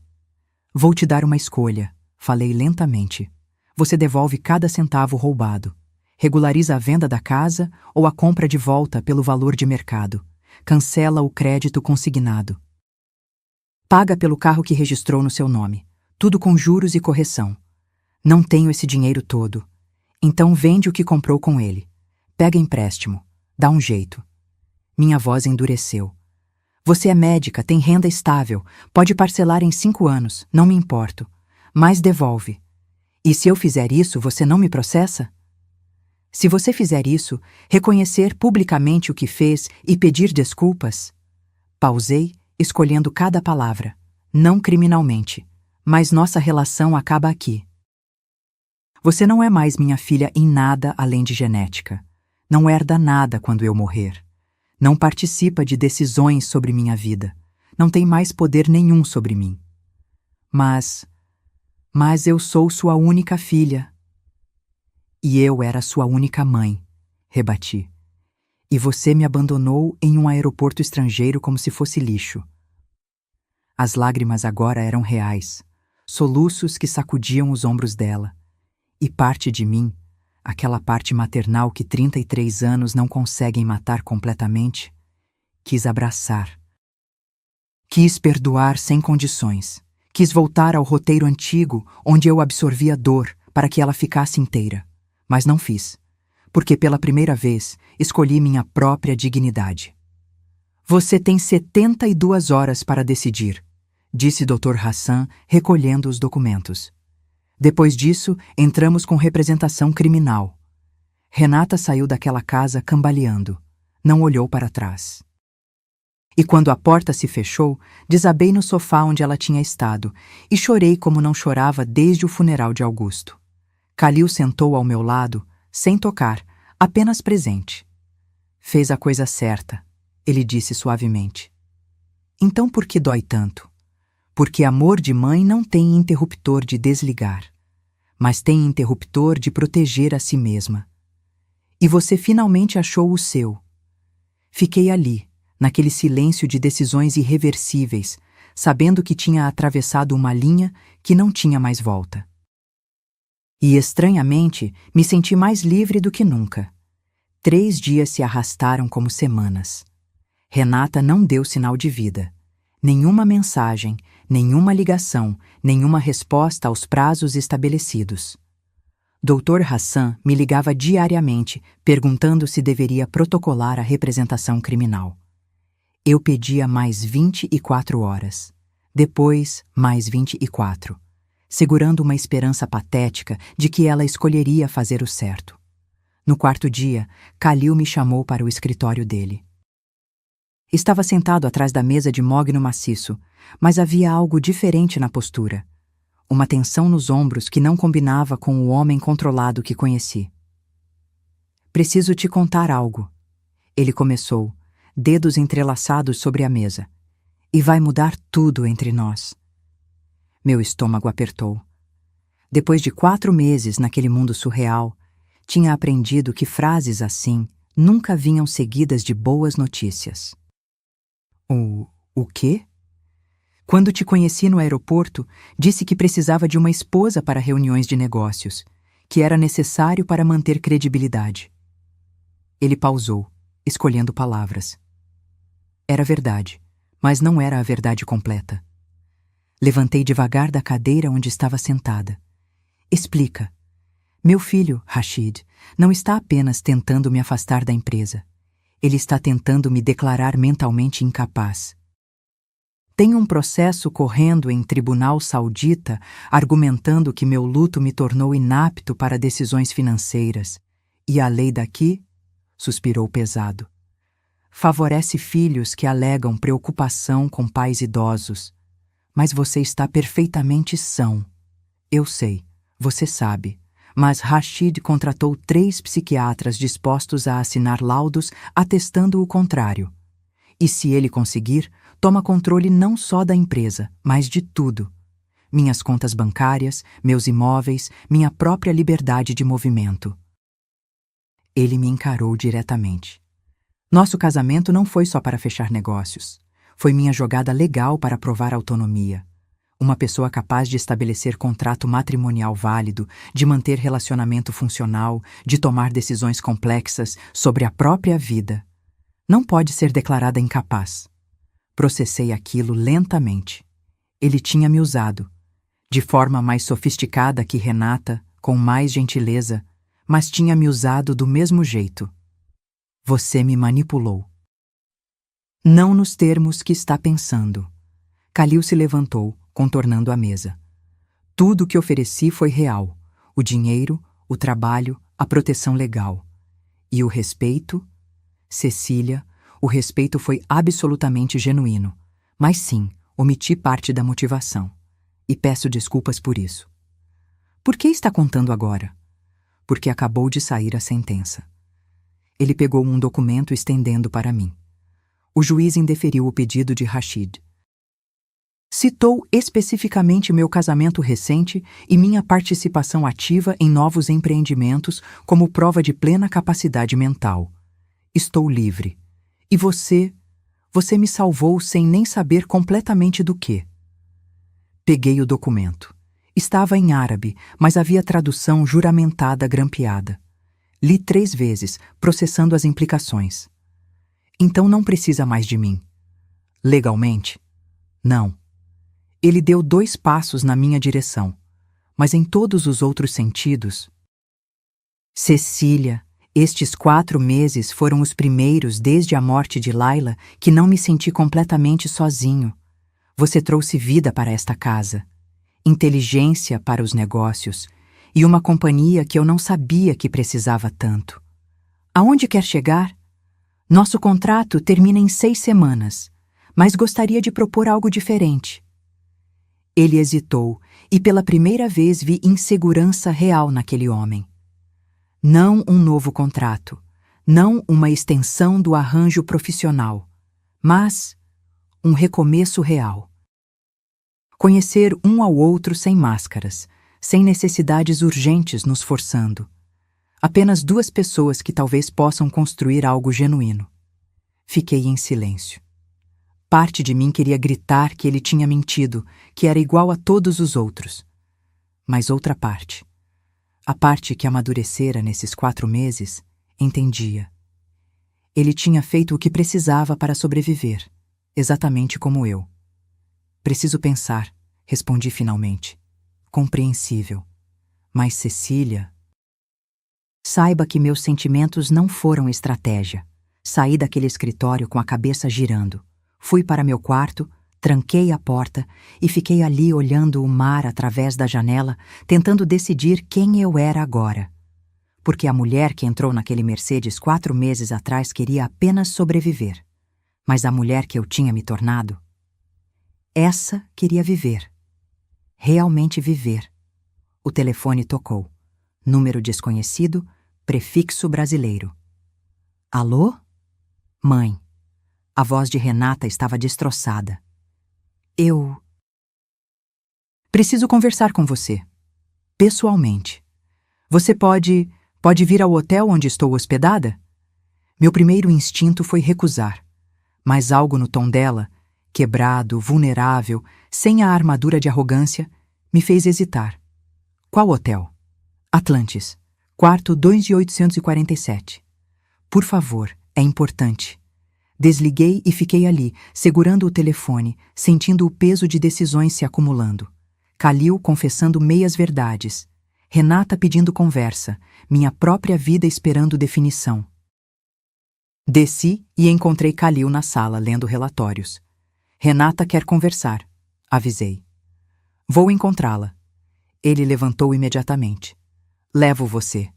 Vou te dar uma escolha, falei lentamente. Você devolve cada centavo roubado. Regulariza a venda da casa ou a compra de volta pelo valor de mercado. Cancela o crédito consignado. Paga pelo carro que registrou no seu nome. Tudo com juros e correção. Não tenho esse dinheiro todo. Então vende o que comprou com ele. Pega empréstimo. Dá um jeito. Minha voz endureceu. Você é médica, tem renda estável. Pode parcelar em 5 anos. Não me importo. Mas devolve. E se eu fizer isso, você não me processa? Se você fizer isso, reconhecer publicamente o que fez e pedir desculpas? Pausei, escolhendo cada palavra. Não criminalmente, mas nossa relação acaba aqui. Você não é mais minha filha em nada além de genética. Não herda nada quando eu morrer. Não participa de decisões sobre minha vida. Não tem mais poder nenhum sobre mim. Mas eu sou sua única filha. E eu era sua única mãe, rebati. E você me abandonou em um aeroporto estrangeiro como se fosse lixo. As lágrimas agora eram reais, soluços que sacudiam os ombros dela. E parte de mim, aquela parte maternal que 33 anos não conseguem matar completamente, quis abraçar. Quis perdoar sem condições. Quis voltar ao roteiro antigo, onde eu absorvia dor para que ela ficasse inteira. Mas não fiz, porque pela primeira vez escolhi minha própria dignidade. Você tem 72 horas para decidir, disse Dr. Hassan, recolhendo os documentos. Depois disso, entramos com representação criminal. Renata saiu daquela casa cambaleando. Não olhou para trás. E quando a porta se fechou, desabei no sofá onde ela tinha estado e chorei como não chorava desde o funeral de Augusto. Khalil sentou ao meu lado, sem tocar, apenas presente. Fez a coisa certa, ele disse suavemente. Então por que dói tanto? Porque amor de mãe não tem interruptor de desligar, mas tem interruptor de proteger a si mesma. E você finalmente achou o seu. Fiquei ali, naquele silêncio de decisões irreversíveis, sabendo que tinha atravessado uma linha que não tinha mais volta. E, estranhamente, me senti mais livre do que nunca. 3 dias se arrastaram como semanas. Renata não deu sinal de vida. Nenhuma mensagem, nenhuma ligação, nenhuma resposta aos prazos estabelecidos. Dr. Hassan me ligava diariamente, perguntando se deveria protocolar a representação criminal. Eu pedia mais 24 horas. Depois, mais 24. Segurando uma esperança patética de que ela escolheria fazer o certo. No 4º dia, Khalil me chamou para o escritório dele. Estava sentado atrás da mesa de mogno maciço, mas havia algo diferente na postura. Uma tensão nos ombros que não combinava com o homem controlado que conheci. Preciso te contar algo. Ele começou, dedos entrelaçados sobre a mesa. E vai mudar tudo entre nós. Meu estômago apertou. Depois de 4 meses naquele mundo surreal, tinha aprendido que frases assim nunca vinham seguidas de boas notícias. O quê? Quando te conheci no aeroporto, disse que precisava de uma esposa para reuniões de negócios, que era necessário para manter credibilidade. Ele pausou, escolhendo palavras. Era verdade, mas não era a verdade completa. Levantei devagar da cadeira onde estava sentada. Explica. Meu filho, Rashid, não está apenas tentando me afastar da empresa. Ele está tentando me declarar mentalmente incapaz. Tem um processo correndo em tribunal saudita argumentando que meu luto me tornou inapto para decisões financeiras. E a lei daqui? Suspirou pesado. Favorece filhos que alegam preocupação com pais idosos. Mas você está perfeitamente são. Eu sei, você sabe. Mas Rashid contratou 3 psiquiatras dispostos a assinar laudos atestando o contrário. E se ele conseguir, toma controle não só da empresa, mas de tudo. Minhas contas bancárias, meus imóveis, minha própria liberdade de movimento. Ele me encarou diretamente. Nosso casamento não foi só para fechar negócios. Foi minha jogada legal para provar autonomia. Uma pessoa capaz de estabelecer contrato matrimonial válido, de manter relacionamento funcional, de tomar decisões complexas sobre a própria vida. Não pode ser declarada incapaz. Processei aquilo lentamente. Ele tinha me usado, de forma mais sofisticada que Renata, com mais gentileza, mas tinha me usado do mesmo jeito. Você me manipulou. Não nos termos que está pensando. Khalil se levantou, contornando a mesa. Tudo o que ofereci foi real. O dinheiro, o trabalho, a proteção legal. E o respeito? Cecília, o respeito foi absolutamente genuíno. Mas sim, omiti parte da motivação. E peço desculpas por isso. Por que está contando agora? Porque acabou de sair a sentença. Ele pegou um documento estendendo para mim. O juiz indeferiu o pedido de Rashid. Citou especificamente meu casamento recente e minha participação ativa em novos empreendimentos como prova de plena capacidade mental. Estou livre. E você me salvou sem nem saber completamente do quê. Peguei o documento. Estava em árabe, mas havia tradução juramentada grampeada. Li 3 vezes, processando as implicações. Então não precisa mais de mim. Legalmente? Não. Ele deu 2 passos na minha direção, mas em todos os outros sentidos. Cecília, estes 4 meses foram os primeiros desde a morte de Laila que não me senti completamente sozinho. Você trouxe vida para esta casa, inteligência para os negócios e uma companhia que eu não sabia que precisava tanto. Aonde quer chegar? Nosso contrato termina em 6 semanas, mas gostaria de propor algo diferente. Ele hesitou e pela primeira vez vi insegurança real naquele homem. Não um novo contrato, não uma extensão do arranjo profissional, mas um recomeço real. Conhecer um ao outro sem máscaras, sem necessidades urgentes nos forçando. Apenas 2 pessoas que talvez possam construir algo genuíno. Fiquei em silêncio. Parte de mim queria gritar que ele tinha mentido, que era igual a todos os outros. Mas outra parte, a parte que amadurecera nesses 4 meses, entendia. Ele tinha feito o que precisava para sobreviver, exatamente como eu. Preciso pensar, respondi finalmente. Compreensível. Mas Cecília... Saiba que meus sentimentos não foram estratégia. Saí daquele escritório com a cabeça girando. Fui para meu quarto, tranquei a porta e fiquei ali olhando o mar através da janela, tentando decidir quem eu era agora. Porque a mulher que entrou naquele Mercedes 4 meses atrás queria apenas sobreviver. Mas a mulher que eu tinha me tornado, essa queria viver. Realmente viver. O telefone tocou. Número desconhecido, prefixo brasileiro. Alô? Mãe. A voz de Renata estava destroçada. Eu preciso conversar com você. Pessoalmente. Você pode vir ao hotel onde estou hospedada? Meu primeiro instinto foi recusar, mas algo no tom dela, quebrado, vulnerável, sem a armadura de arrogância, me fez hesitar. Qual hotel? Atlantis, quarto 2847. Por favor, é importante. Desliguei e fiquei ali, segurando o telefone, sentindo o peso de decisões se acumulando. Kalil confessando meias-verdades. Renata pedindo conversa, minha própria vida esperando definição. Desci e encontrei Kalil na sala, lendo relatórios. Renata quer conversar, avisei. Vou encontrá-la. Ele levantou imediatamente. Levo você.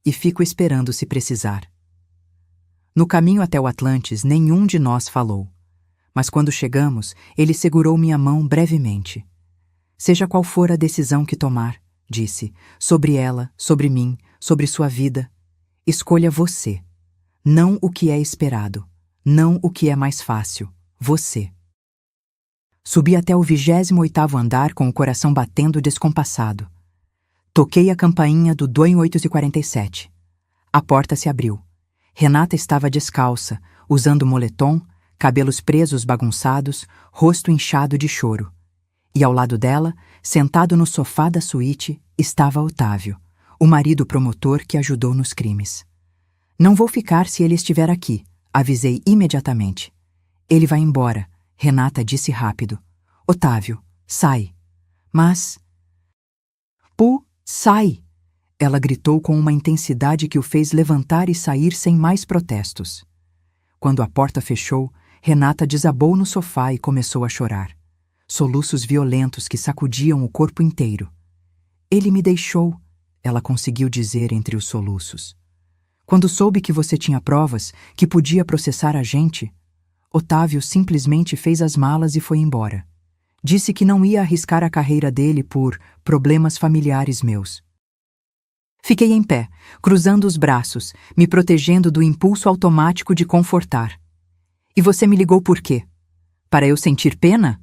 E fico esperando se precisar. No caminho até o Atlantis, nenhum de nós falou. Mas quando chegamos, ele segurou minha mão brevemente. Seja qual for a decisão que tomar, disse, sobre ela, sobre mim, sobre sua vida, escolha você. Não o que é esperado, não o que é mais fácil, você. Subi até o 28º andar com o coração batendo descompassado. Toquei a campainha do 2847. A porta se abriu. Renata estava descalça, usando moletom, cabelos presos bagunçados, rosto inchado de choro. E ao lado dela, sentado no sofá da suíte, estava Otávio, o marido promotor que ajudou nos crimes. Não vou ficar se ele estiver aqui, avisei imediatamente. Ele vai embora, Renata disse rápido. Otávio, sai. Mas... sai! Ela gritou com uma intensidade que o fez levantar e sair sem mais protestos. Quando a porta fechou, Renata desabou no sofá e começou a chorar. Soluços violentos que sacudiam o corpo inteiro. Ele me deixou, ela conseguiu dizer entre os soluços. Quando soube que você tinha provas, que podia processar a gente, Otávio simplesmente fez as malas e foi embora. Disse que não ia arriscar a carreira dele por problemas familiares meus. Fiquei em pé, cruzando os braços, me protegendo do impulso automático de confortar. E você me ligou por quê? Para eu sentir pena?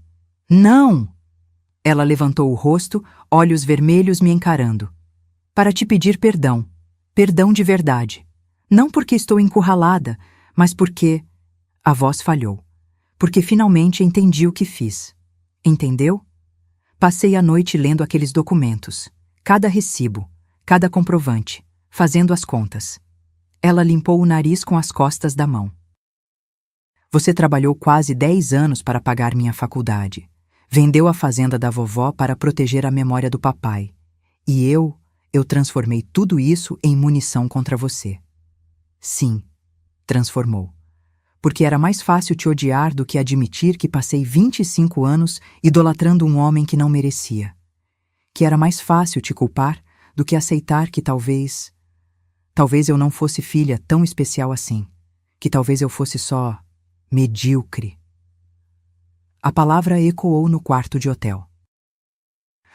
Não! Ela levantou o rosto, olhos vermelhos me encarando. Para te pedir perdão. Perdão de verdade. Não porque estou encurralada, mas porque... A voz falhou. Porque finalmente entendi o que fiz. Entendeu? Passei a noite lendo aqueles documentos. Cada recibo, cada comprovante, fazendo as contas. Ela limpou o nariz com as costas da mão. Você trabalhou quase 10 anos para pagar minha faculdade. Vendeu a fazenda da vovó para proteger a memória do papai. E eu transformei tudo isso em munição contra você. Sim, transformou. Porque era mais fácil te odiar do que admitir que passei 25 anos idolatrando um homem que não merecia. Que era mais fácil te culpar do que aceitar que talvez eu não fosse filha tão especial assim. Que talvez eu fosse só medíocre. A palavra ecoou no quarto de hotel.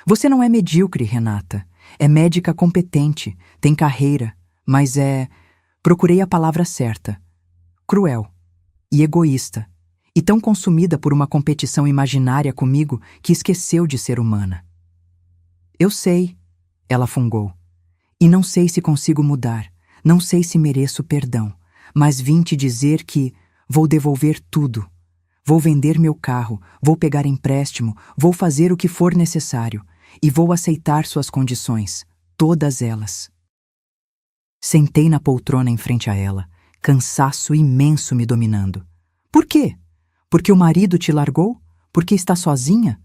Você não é medíocre, Renata. É médica competente, tem carreira, mas é... Procurei a palavra certa. Cruel. E egoísta. E tão consumida por uma competição imaginária comigo que esqueceu de ser humana. Eu sei, ela fungou. E não sei se consigo mudar, não sei se mereço perdão, mas vim te dizer que vou devolver tudo. Vou vender meu carro, vou pegar empréstimo, vou fazer o que for necessário e vou aceitar suas condições, todas elas. Sentei na poltrona em frente a ela, cansaço imenso me dominando. Por quê? Porque o marido te largou? Porque está sozinha?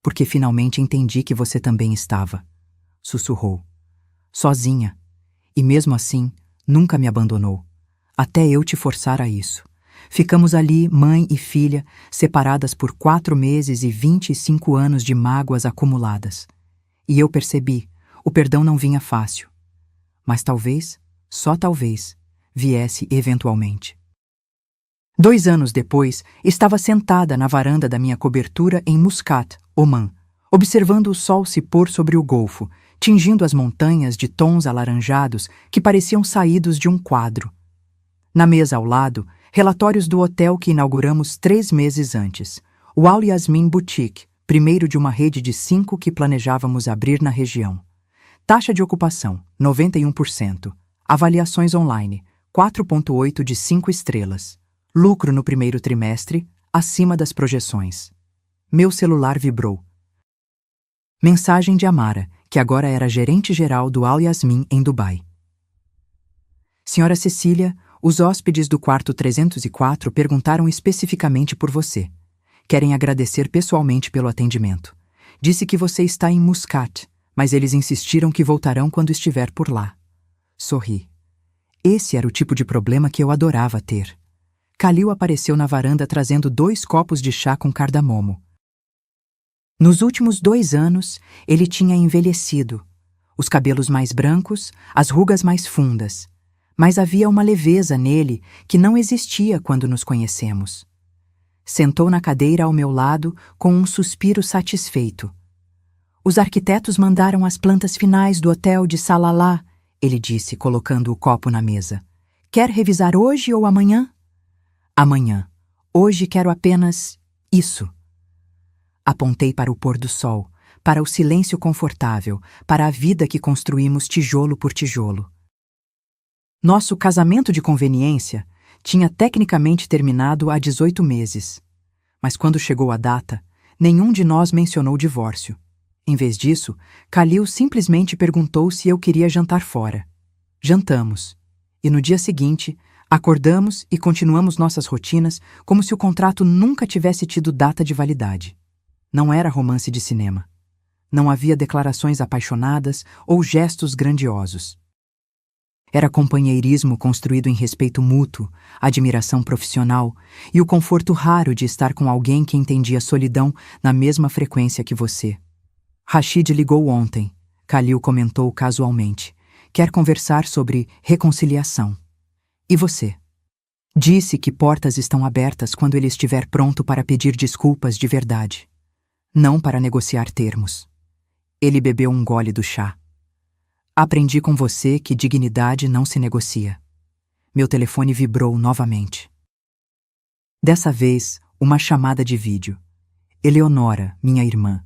Porque finalmente entendi que você também estava. Sussurrou. Sozinha. E mesmo assim, nunca me abandonou. Até eu te forçar a isso. Ficamos ali, mãe e filha, separadas por 4 meses e 25 anos de mágoas acumuladas. E eu percebi, o perdão não vinha fácil. Mas talvez, só talvez, viesse eventualmente. 2 anos depois, estava sentada na varanda da minha cobertura em Muscat, Omã, observando o sol se pôr sobre o golfo, tingindo as montanhas de tons alaranjados que pareciam saídos de um quadro. Na mesa ao lado, relatórios do hotel que inauguramos 3 meses antes, o Al Yasmin Boutique, primeiro de uma rede de 5 que planejávamos abrir na região. Taxa de ocupação, 91%. Avaliações online, 4,8 de 5 estrelas. Lucro no primeiro trimestre, acima das projeções. Meu celular vibrou. Mensagem de Amara, que agora era gerente-geral do Al Yasmin em Dubai. Senhora Cecília, os hóspedes do quarto 304 perguntaram especificamente por você. Querem agradecer pessoalmente pelo atendimento. Disse que você está em Muscat, mas eles insistiram que voltarão quando estiver por lá. Sorri. Esse era o tipo de problema que eu adorava ter. Khalil apareceu na varanda trazendo 2 copos de chá com cardamomo. Nos últimos 2 anos, ele tinha envelhecido. Os cabelos mais brancos, as rugas mais fundas. Mas havia uma leveza nele que não existia quando nos conhecemos. Sentou na cadeira ao meu lado com um suspiro satisfeito. Os arquitetos mandaram as plantas finais do hotel de Salalah, ele disse, colocando o copo na mesa. Quer revisar hoje ou amanhã? Amanhã. Hoje quero apenas isso. Apontei para o pôr do sol, para o silêncio confortável, para a vida que construímos tijolo por tijolo. Nosso casamento de conveniência tinha tecnicamente terminado há 18 meses. Mas quando chegou a data, nenhum de nós mencionou o divórcio. Em vez disso, Khalil simplesmente perguntou se eu queria jantar fora. Jantamos. E no dia seguinte, acordamos e continuamos nossas rotinas como se o contrato nunca tivesse tido data de validade. Não era romance de cinema. Não havia declarações apaixonadas ou gestos grandiosos. Era companheirismo construído em respeito mútuo, admiração profissional e o conforto raro de estar com alguém que entendia a solidão na mesma frequência que você. Rashid ligou ontem, Khalil comentou casualmente. Quer conversar sobre reconciliação. E você? Disse que portas estão abertas quando ele estiver pronto para pedir desculpas de verdade. Não para negociar termos. Ele bebeu um gole do chá. Aprendi com você que dignidade não se negocia. Meu telefone vibrou novamente. Dessa vez, uma chamada de vídeo. Eleonora, minha irmã.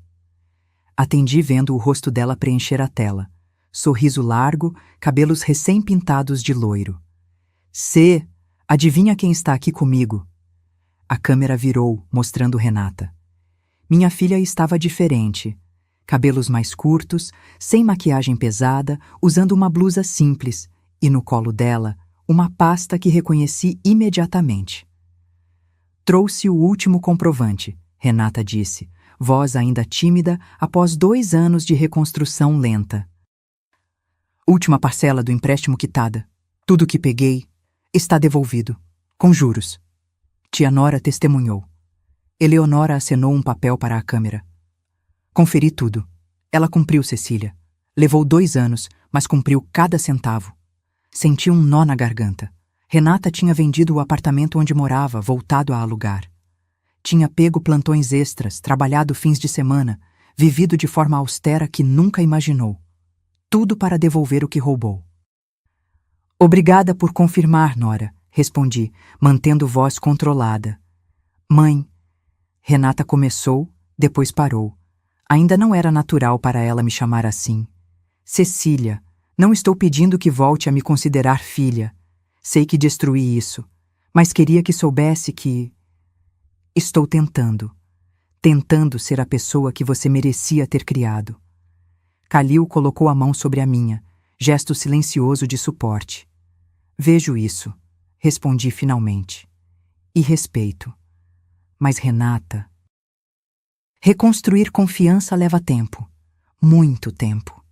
Atendi vendo o rosto dela preencher a tela. Sorriso largo, cabelos recém-pintados de loiro. C, adivinha quem está aqui comigo? A câmera virou, mostrando Renata. Minha filha estava diferente. Cabelos mais curtos, sem maquiagem pesada, usando uma blusa simples, e no colo dela, uma pasta que reconheci imediatamente. Trouxe o último comprovante, Renata disse, voz ainda tímida após 2 anos de reconstrução lenta. Última parcela do empréstimo quitada. Tudo que peguei está devolvido, com juros. Tia Nora testemunhou. Eleonora acenou um papel para a câmera. Conferi tudo. Ela cumpriu, Cecília. Levou 2 anos, mas cumpriu cada centavo. Senti um nó na garganta. Renata tinha vendido o apartamento onde morava, voltado a alugar. Tinha pego plantões extras, trabalhado fins de semana, vivido de forma austera que nunca imaginou. Tudo para devolver o que roubou. Obrigada por confirmar, Nora, respondi, mantendo voz controlada. Mãe. Renata começou, depois parou. Ainda não era natural para ela me chamar assim. Cecília, não estou pedindo que volte a me considerar filha. Sei que destruí isso, mas queria que soubesse que... Estou tentando. Tentando ser a pessoa que você merecia ter criado. Khalil colocou a mão sobre a minha, gesto silencioso de suporte. Vejo isso, respondi finalmente. E respeito. Mas Renata... Reconstruir confiança leva tempo. Muito tempo.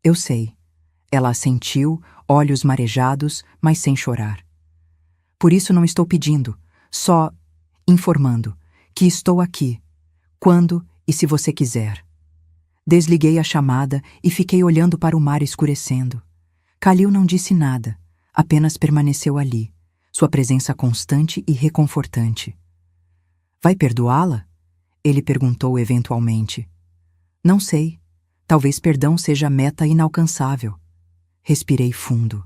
Eu sei. Ela assentiu, olhos marejados, mas sem chorar. Por isso não estou pedindo, só informando que estou aqui, quando e se você quiser. Desliguei a chamada e fiquei olhando para o mar escurecendo. Khalil não disse nada, apenas permaneceu ali, sua presença constante e reconfortante. Vai perdoá-la? Ele perguntou eventualmente. Não sei. Talvez perdão seja meta inalcançável. Respirei fundo.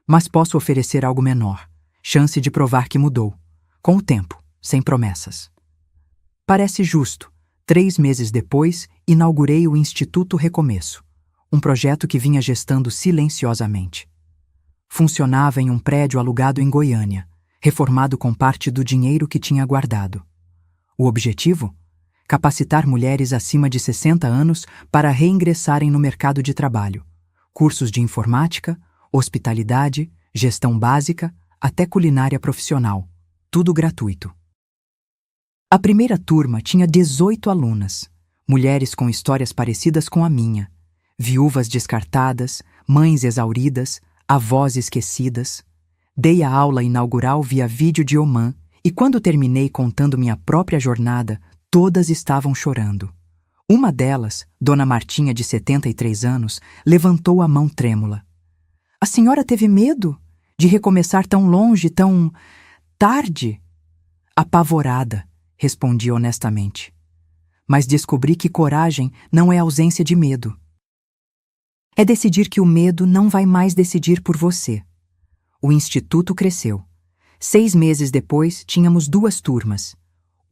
Mas posso oferecer algo menor, chance de provar que mudou, com o tempo, sem promessas. Parece justo. 3 meses depois, inaugurei o Instituto Recomeço, um projeto que vinha gestando silenciosamente. Funcionava em um prédio alugado em Goiânia, reformado com parte do dinheiro que tinha guardado. O objetivo? Capacitar mulheres acima de 60 anos para reingressarem no mercado de trabalho. Cursos de informática, hospitalidade, gestão básica, até culinária profissional. Tudo gratuito. A primeira turma tinha 18 alunas, mulheres com histórias parecidas com a minha, viúvas descartadas, mães exauridas, avós esquecidas. Dei a aula inaugural via vídeo de Oman e quando terminei contando minha própria jornada, todas estavam chorando. Uma delas, Dona Martinha, de 73 anos, levantou a mão trêmula. A senhora teve medo de recomeçar tão longe, tão tarde? Apavorada, respondi honestamente. Mas descobri que coragem não é ausência de medo. É decidir que o medo não vai mais decidir por você. O instituto cresceu. 6 meses depois, tínhamos 2 turmas.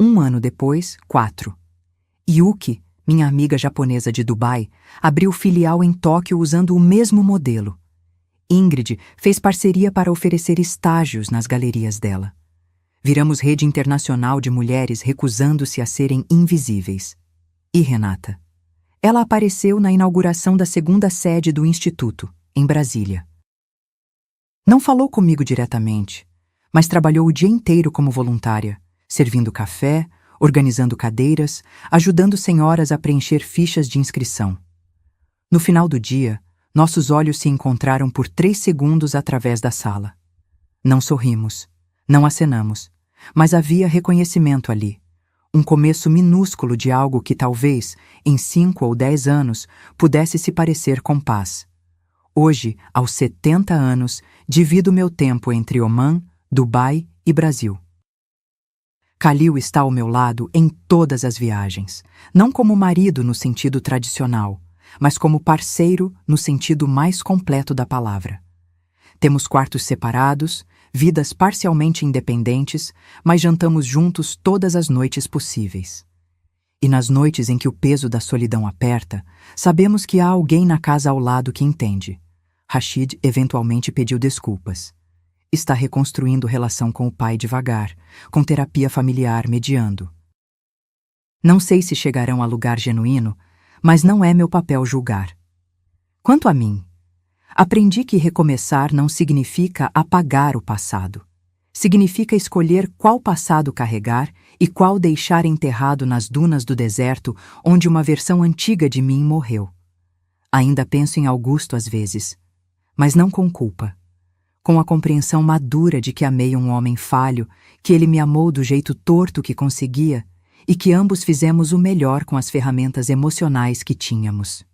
1 ano depois, 4. Yuki, minha amiga japonesa de Dubai, abriu filial em Tóquio usando o mesmo modelo. Ingrid fez parceria para oferecer estágios nas galerias dela. Viramos rede internacional de mulheres recusando-se a serem invisíveis. E Renata? Ela apareceu na inauguração da 2ª sede do Instituto, em Brasília. Não falou comigo diretamente, mas trabalhou o dia inteiro como voluntária, servindo café, organizando cadeiras, ajudando senhoras a preencher fichas de inscrição. No final do dia, nossos olhos se encontraram por 3 segundos através da sala. Não sorrimos, não acenamos, mas havia reconhecimento ali. Um começo minúsculo de algo que talvez, em 5 ou 10 anos, pudesse se parecer com paz. Hoje, aos 70 anos, divido meu tempo entre Oman, Dubai e Brasil. Khalil está ao meu lado em todas as viagens, não como marido no sentido tradicional, mas como parceiro no sentido mais completo da palavra. Temos quartos separados, vidas parcialmente independentes, mas jantamos juntos todas as noites possíveis. E nas noites em que o peso da solidão aperta, sabemos que há alguém na casa ao lado que entende. Rashid eventualmente pediu desculpas. Está reconstruindo relação com o pai devagar, com terapia familiar mediando. Não sei se chegarão a lugar genuíno, mas não é meu papel julgar. Quanto a mim, aprendi que recomeçar não significa apagar o passado. Significa escolher qual passado carregar e qual deixar enterrado nas dunas do deserto onde uma versão antiga de mim morreu. Ainda penso em Augusto às vezes, mas não com culpa. Com a compreensão madura de que amei um homem falho, que ele me amou do jeito torto que conseguia e que ambos fizemos o melhor com as ferramentas emocionais que tínhamos.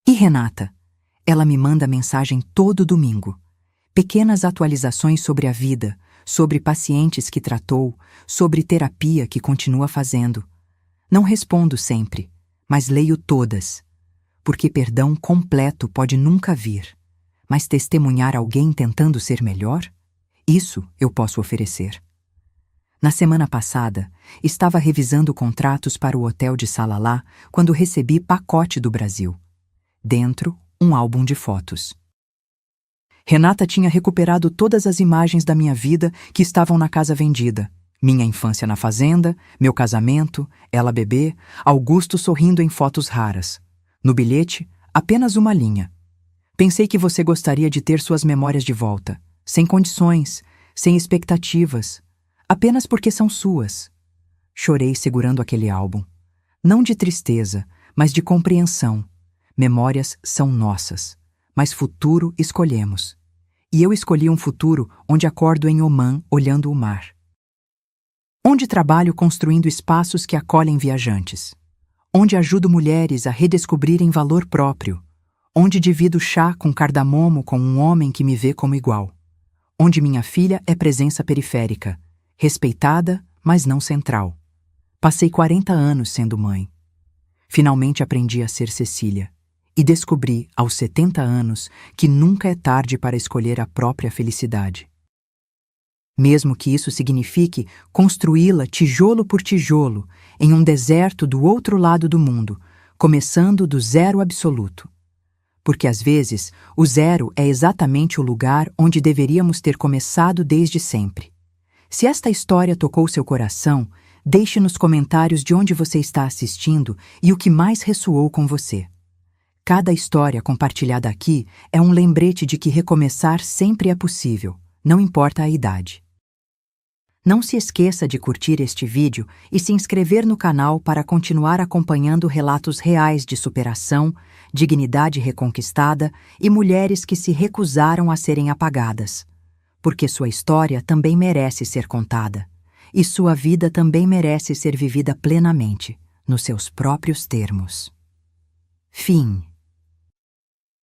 E Renata? Ela me manda mensagem todo domingo. Pequenas atualizações sobre a vida, sobre pacientes que tratou, sobre terapia que continua fazendo. Não respondo sempre, mas leio todas. Porque perdão completo pode nunca vir. Mas testemunhar alguém tentando ser melhor? Isso eu posso oferecer. Na semana passada, estava revisando contratos para o hotel de Salalah quando recebi pacote do Brasil. Dentro, um álbum de fotos. Renata tinha recuperado todas as imagens da minha vida que estavam na casa vendida. Minha infância na fazenda, meu casamento, ela bebê, Augusto sorrindo em fotos raras. No bilhete, apenas uma linha. Pensei que você gostaria de ter suas memórias de volta, sem condições, sem expectativas, apenas porque são suas. Chorei segurando aquele álbum. Não de tristeza, mas de compreensão. Memórias são nossas, mas futuro escolhemos. E eu escolhi um futuro onde acordo em Oman olhando o mar. Onde trabalho construindo espaços que acolhem viajantes. Onde ajudo mulheres a redescobrirem valor próprio. Onde divido chá com cardamomo com um homem que me vê como igual. onde minha filha é presença periférica, respeitada, mas não central. Passei 40 anos sendo mãe. Finalmente aprendi a ser Cecília e descobri, aos 70 anos, que nunca é tarde para escolher a própria felicidade. Mesmo que isso signifique construí-la tijolo por tijolo, em um deserto do outro lado do mundo, começando do zero absoluto. Porque às vezes o zero é exatamente o lugar onde deveríamos ter começado desde sempre. Se esta história tocou seu coração, deixe nos comentários de onde você está assistindo e o que mais ressoou com você. Cada história compartilhada aqui é um lembrete de que recomeçar sempre é possível, não importa a idade. Não se esqueça de curtir este vídeo e se inscrever no canal para continuar acompanhando relatos reais de superação, dignidade reconquistada e mulheres que se recusaram a serem apagadas. Porque sua história também merece ser contada, e sua vida também merece ser vivida plenamente, nos seus próprios termos. Fim.